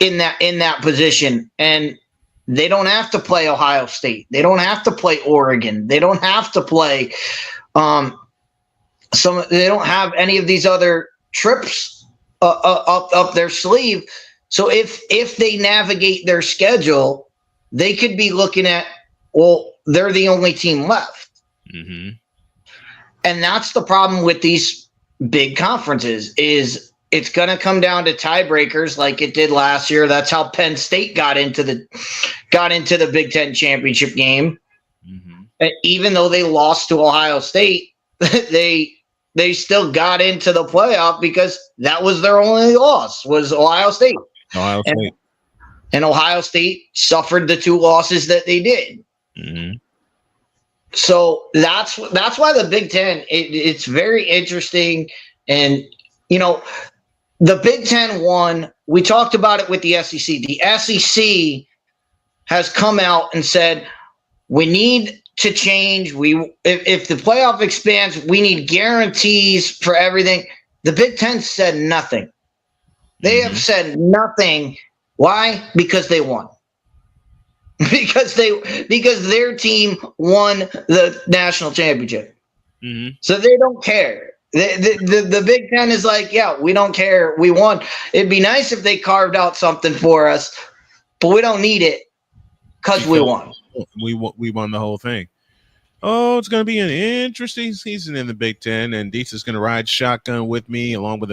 in that position? And they don't have to play Ohio State. They don't have to play Oregon. They don't have to play they don't have any of these other trips up their sleeve. So if they navigate their schedule, they could be looking at, well, they're the only team left. Mm-hmm. And that's the problem with these big conferences is it's going to come down to tiebreakers like it did last year. That's how Penn State got into the Big Ten championship game. Mm-hmm. Even though they lost to Ohio State, they still got into the playoff because that was their only loss, was Ohio State. And Ohio State suffered the 2 losses that they did. Mm-hmm. So that's why the Big Ten, it's very interesting. And, you know, the Big Ten won. We talked about it with the SEC. The SEC has come out and said, we need to change. If the playoff expands, we need guarantees for everything. The Big Ten said nothing. They have said nothing. Why? Because they won. Because their team won the national championship. Mm-hmm. So they don't care. The Big Ten is like, yeah, we don't care. We won. It'd be nice if they carved out something for us, but we don't need it because we won. We won the whole thing. Oh, it's going to be an interesting season in the Big Ten, and Dietz is going to ride shotgun with me, along with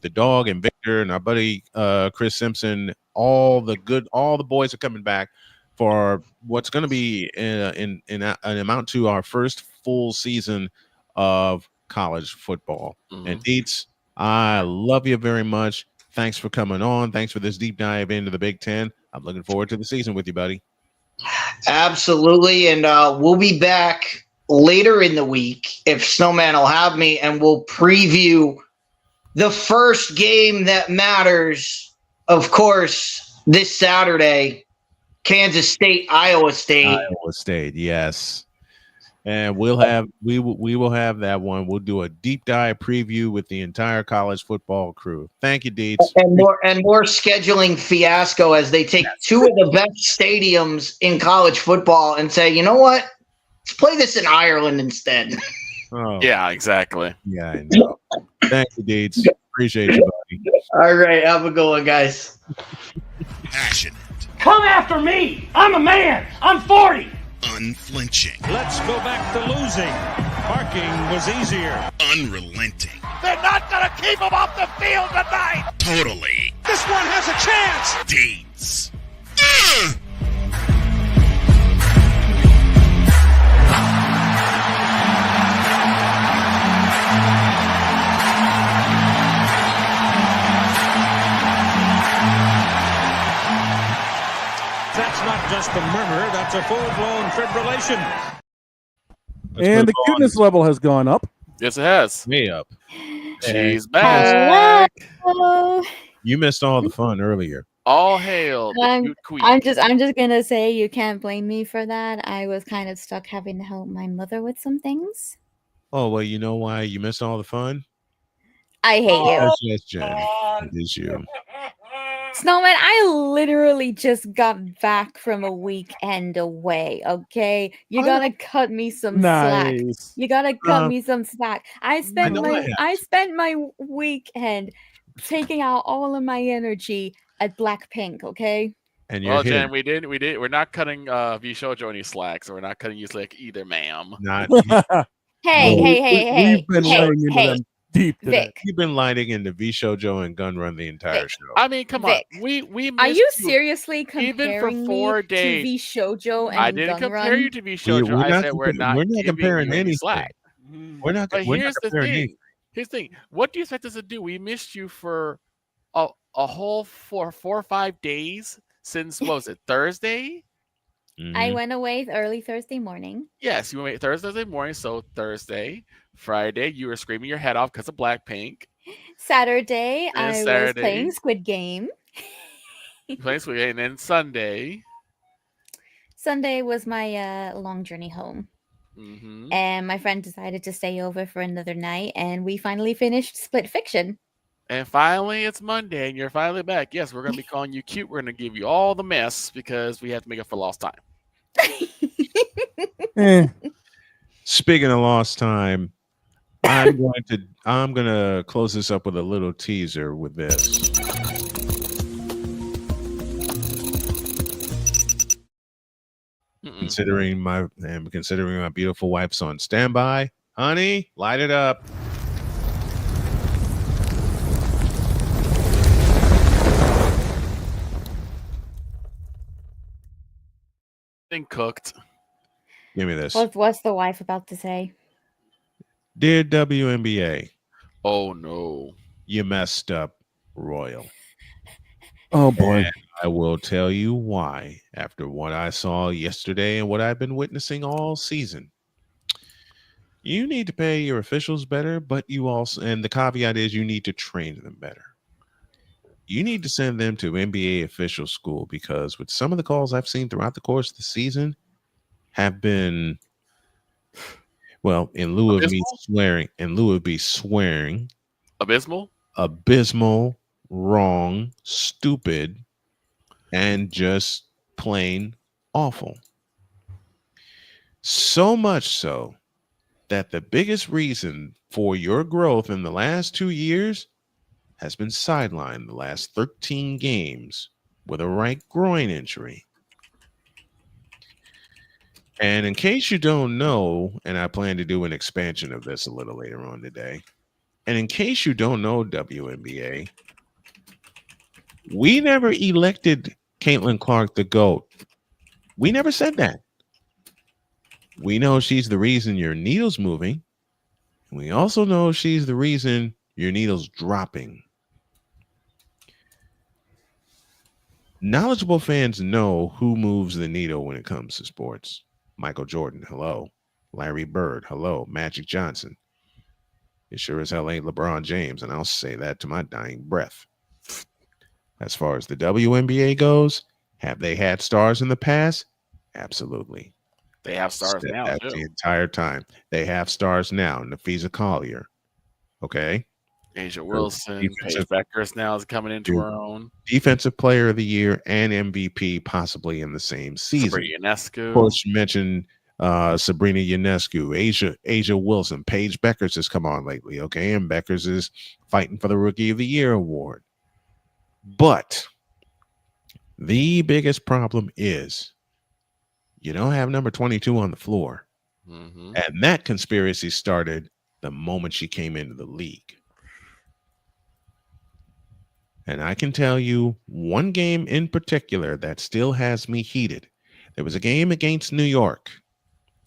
the dog and Victor and our buddy Chris Simpson. All the boys are coming back for what's going to be in an amount to our first full season of college football. Mm-hmm. And Dietz, I love you very much. Thanks for coming on. Thanks for this deep dive into the Big Ten. I'm looking forward to the season with you, buddy. Absolutely. And we'll be back later in the week if Snowman will have me, and we'll preview the first game that matters, of course, this Saturday, Kansas State, Iowa State. Iowa State, yes. And we will have that one. We'll do a deep dive preview with the entire college football crew. Thank you, Dietz. And more scheduling fiasco as they take 2 of the best stadiums in college football and say, you know what? Let's play this in Ireland instead. Oh. Yeah, exactly. Yeah, I know. Thank you, Dietz. Appreciate you, buddy. All right, have a good one, guys. Passionate. Come after me. I'm a man. I'm 40. Unflinching. Let's go back to losing. Parking was easier. Unrelenting. They're not going to keep him off the field tonight. Totally. This one has a chance. Dietz. That's not just a murmur, that's a full-blown fibrillation. And the cuteness level has gone up. Yes, it has. Way up. She's back. Hello. You missed all the fun earlier. All hail the cute queen. I'm just gonna say you can't blame me for that. I was kind of stuck having to help my mother with some things. Oh, well, you know why you missed all the fun? I hate you. That's just Jen. It is you. Snowman, I literally just got back from a weekend away, okay? You gotta cut me some slack. You gotta cut me some slack. I spent my weekend taking out all of my energy at Blackpink, okay? And you're well, here. Jen, we did. We're not cutting V Shoujo any slack, so we're not cutting you slack either, ma'am. Not We've been laying into them deep today. Vic. You've been lighting into V Shoujo and Gun Run the entire show. I mean, come Vic. on. We Are missed you seriously even for comparing 4 me days. to V Shoujo and I didn't Gun compare Run? you to V Shoujo. I said we're not comparing giving you any anything. slack. We're not. But We're not here's the comparing thing. anything. Here's the thing. What do you expect us to do? We missed you for a whole 4 or 5 days since, what was it, Thursday? I went away early Thursday morning. Yes, you went Thursday morning, so Thursday. Friday, you were screaming your head off because of Blackpink. Saturday, And I was Saturday. playing Squid Game. Playing Squid Game, and then Sunday. Sunday was my long journey home. And my friend decided to stay over for another night, and we finally finished Split Fiction. And finally, it's Monday, and you're finally back. Yes, we're going to be calling you cute. We're going to give you all the mess because we have to make up for lost time. Speaking of lost time, I'm going to close this up with a little teaser with this. Considering my beautiful wife's on standby, honey, light it up. Thing cooked. Give me this. What's the wife about to say? Dear WNBA. Oh no. You messed up royal. Oh boy. And I will tell you why after what I saw yesterday and what I've been witnessing all season. You need to pay your officials better, but you also, and the caveat is you need to train them better. You need to send them to NBA official school because with some of the calls I've seen throughout the course of the season have been, well, in lieu of me swearing, abysmal, wrong, stupid, and just plain awful. So much so that the biggest reason for your growth in the last 2 years has been sidelined the last 13 games with a right groin injury. And in case you don't know, and I plan to do an expansion of this a little later on today, and in case you don't know, WNBA, we never elected Caitlin Clark the GOAT. We never said that. We know she's the reason your needle's moving. We also know she's the reason your needle's dropping. Knowledgeable fans know who moves the needle when it comes to sports. Michael Jordan, hello. Larry Bird, hello. Magic Johnson. It sure as hell ain't LeBron James, and I'll say that to my dying breath. As far as the WNBA goes, have they had stars in the past? Absolutely. They have stars now, too. The entire time. They have stars now. Nafisa Collier. Okay? Asia Wilson, Paige Beckers now is coming into her own. Defensive Player of the Year and MVP possibly in the same season. Sabrina Ionescu. Of course, you mentioned Sabrina Ionescu, Asia Wilson, Paige Beckers has come on lately, okay? And Beckers is fighting for the Rookie of the Year award. But the biggest problem is you don't have number 22 on the floor. And that conspiracy started the moment she came into the league. And I can tell you one game in particular that still has me heated. There was a game against New York.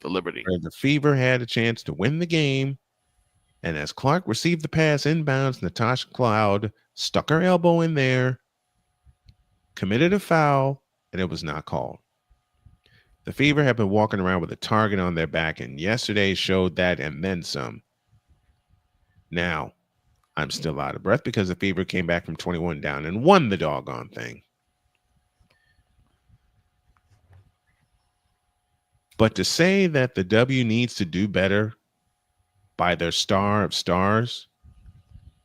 The Liberty. Where the Fever had a chance to win the game. And as Clark received the pass inbounds, Natasha Cloud stuck her elbow in there, committed a foul, and it was not called. The Fever have been walking around with a target on their back, and yesterday showed that and then some. Now, I'm still out of breath because the Fever came back from 21 down and won the doggone thing. But to say that the W needs to do better by their star of stars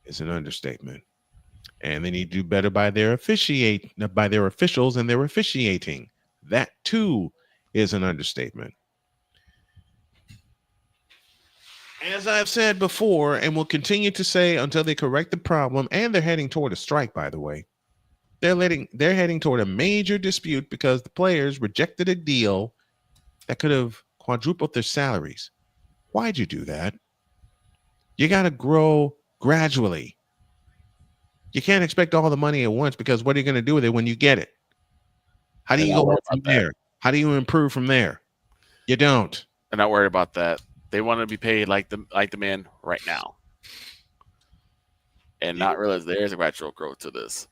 is an understatement. And they need to do better by their officials and their officiating. That too is an understatement. As I've said before, and will continue to say until they correct the problem, and they're heading toward a strike, by the way. they're heading toward a major dispute because the players rejected a deal that could have quadrupled their salaries. Why'd you do that? You got to grow gradually. You can't expect all the money at once because what are you going to do with it when you get it? How do you go up from there? How do you improve from there? You don't. They're not worried about that. They want to be paid like the man right now, and not realize there's a gradual growth to this.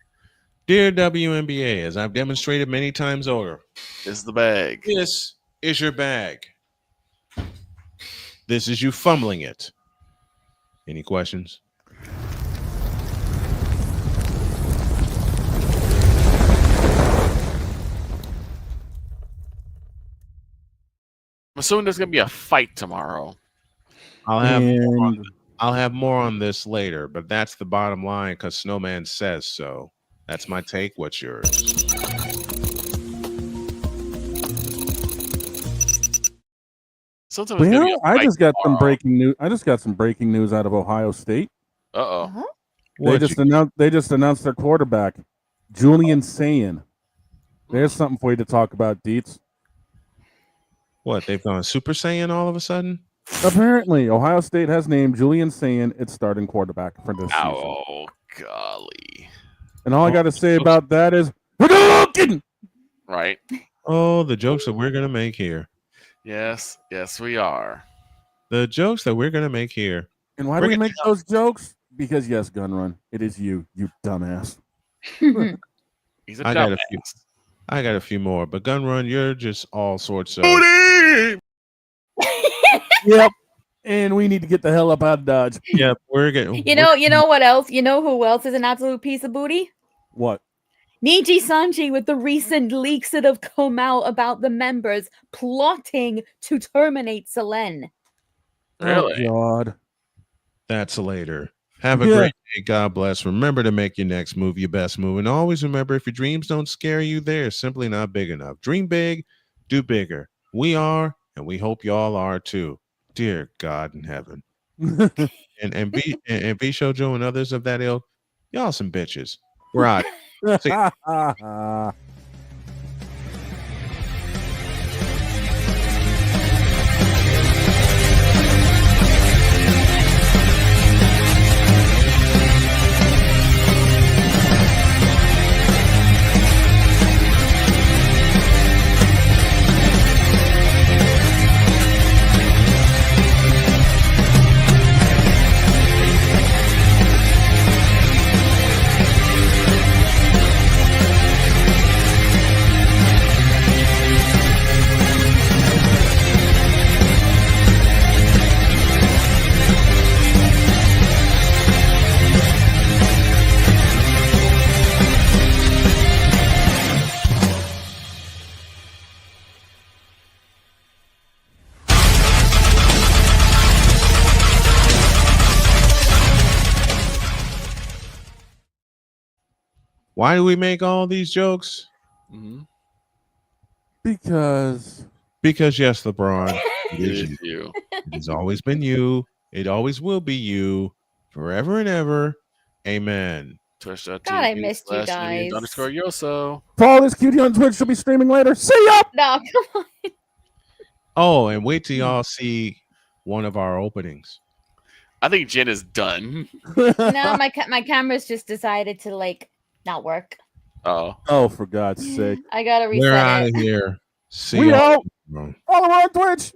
Dear WNBA, as I've demonstrated many times over, this is the bag. This is your bag. This is you fumbling it. Any questions? I'm assuming there's gonna be a fight tomorrow. I'll have more on this later, but that's the bottom line because Snowman says so. That's my take. What's yours? Well, I just got some breaking news. I just got some breaking news out of Ohio State. They just announced their quarterback, Julian Saiyan. There's something for you to talk about, Deets. What, they've gone Super Saiyan all of a sudden? Apparently, Ohio State has named Julian Saiyan its starting quarterback for this season. Oh, golly. And all I got to say about that is, right. Oh, the jokes that we're going to make here. Yes, we are. The jokes that we're going to make here. And why do we make those jokes? Because, yes, Gun Run, it is you dumbass. He's a dumbass. I got a few more, but Gun Run, you're just all sorts of. Yep. And we need to get the hell up out of Dodge. Yep, we're getting. You know what else? You know who else is an absolute piece of booty? What? Niji Sanji with the recent leaks that have come out about the members plotting to terminate Selene. Really? Oh, God. That's later. Have a great day. God bless. Remember to make your next move your best move. And always remember, if your dreams don't scare you, they're simply not big enough. Dream big, do bigger. We are, and we hope y'all are too. Dear God in heaven. and B Shoujo and others of that ilk, y'all some bitches. We're out. See ya. Why do we make all these jokes? Mm-hmm. Because yes, LeBron, it is you. It's always been you. It always will be you, forever and ever. Amen. God, I missed you guys. _Yoso. Follow this cutie on Twitch. She'll be streaming later. See ya. No, come on. Oh, and wait till y'all see one of our openings. I think Jen is done. No, my camera's just decided to not work. Oh, for God's sake. I gotta reset We're out it. of here. See We y'all. out. Follow on Twitch.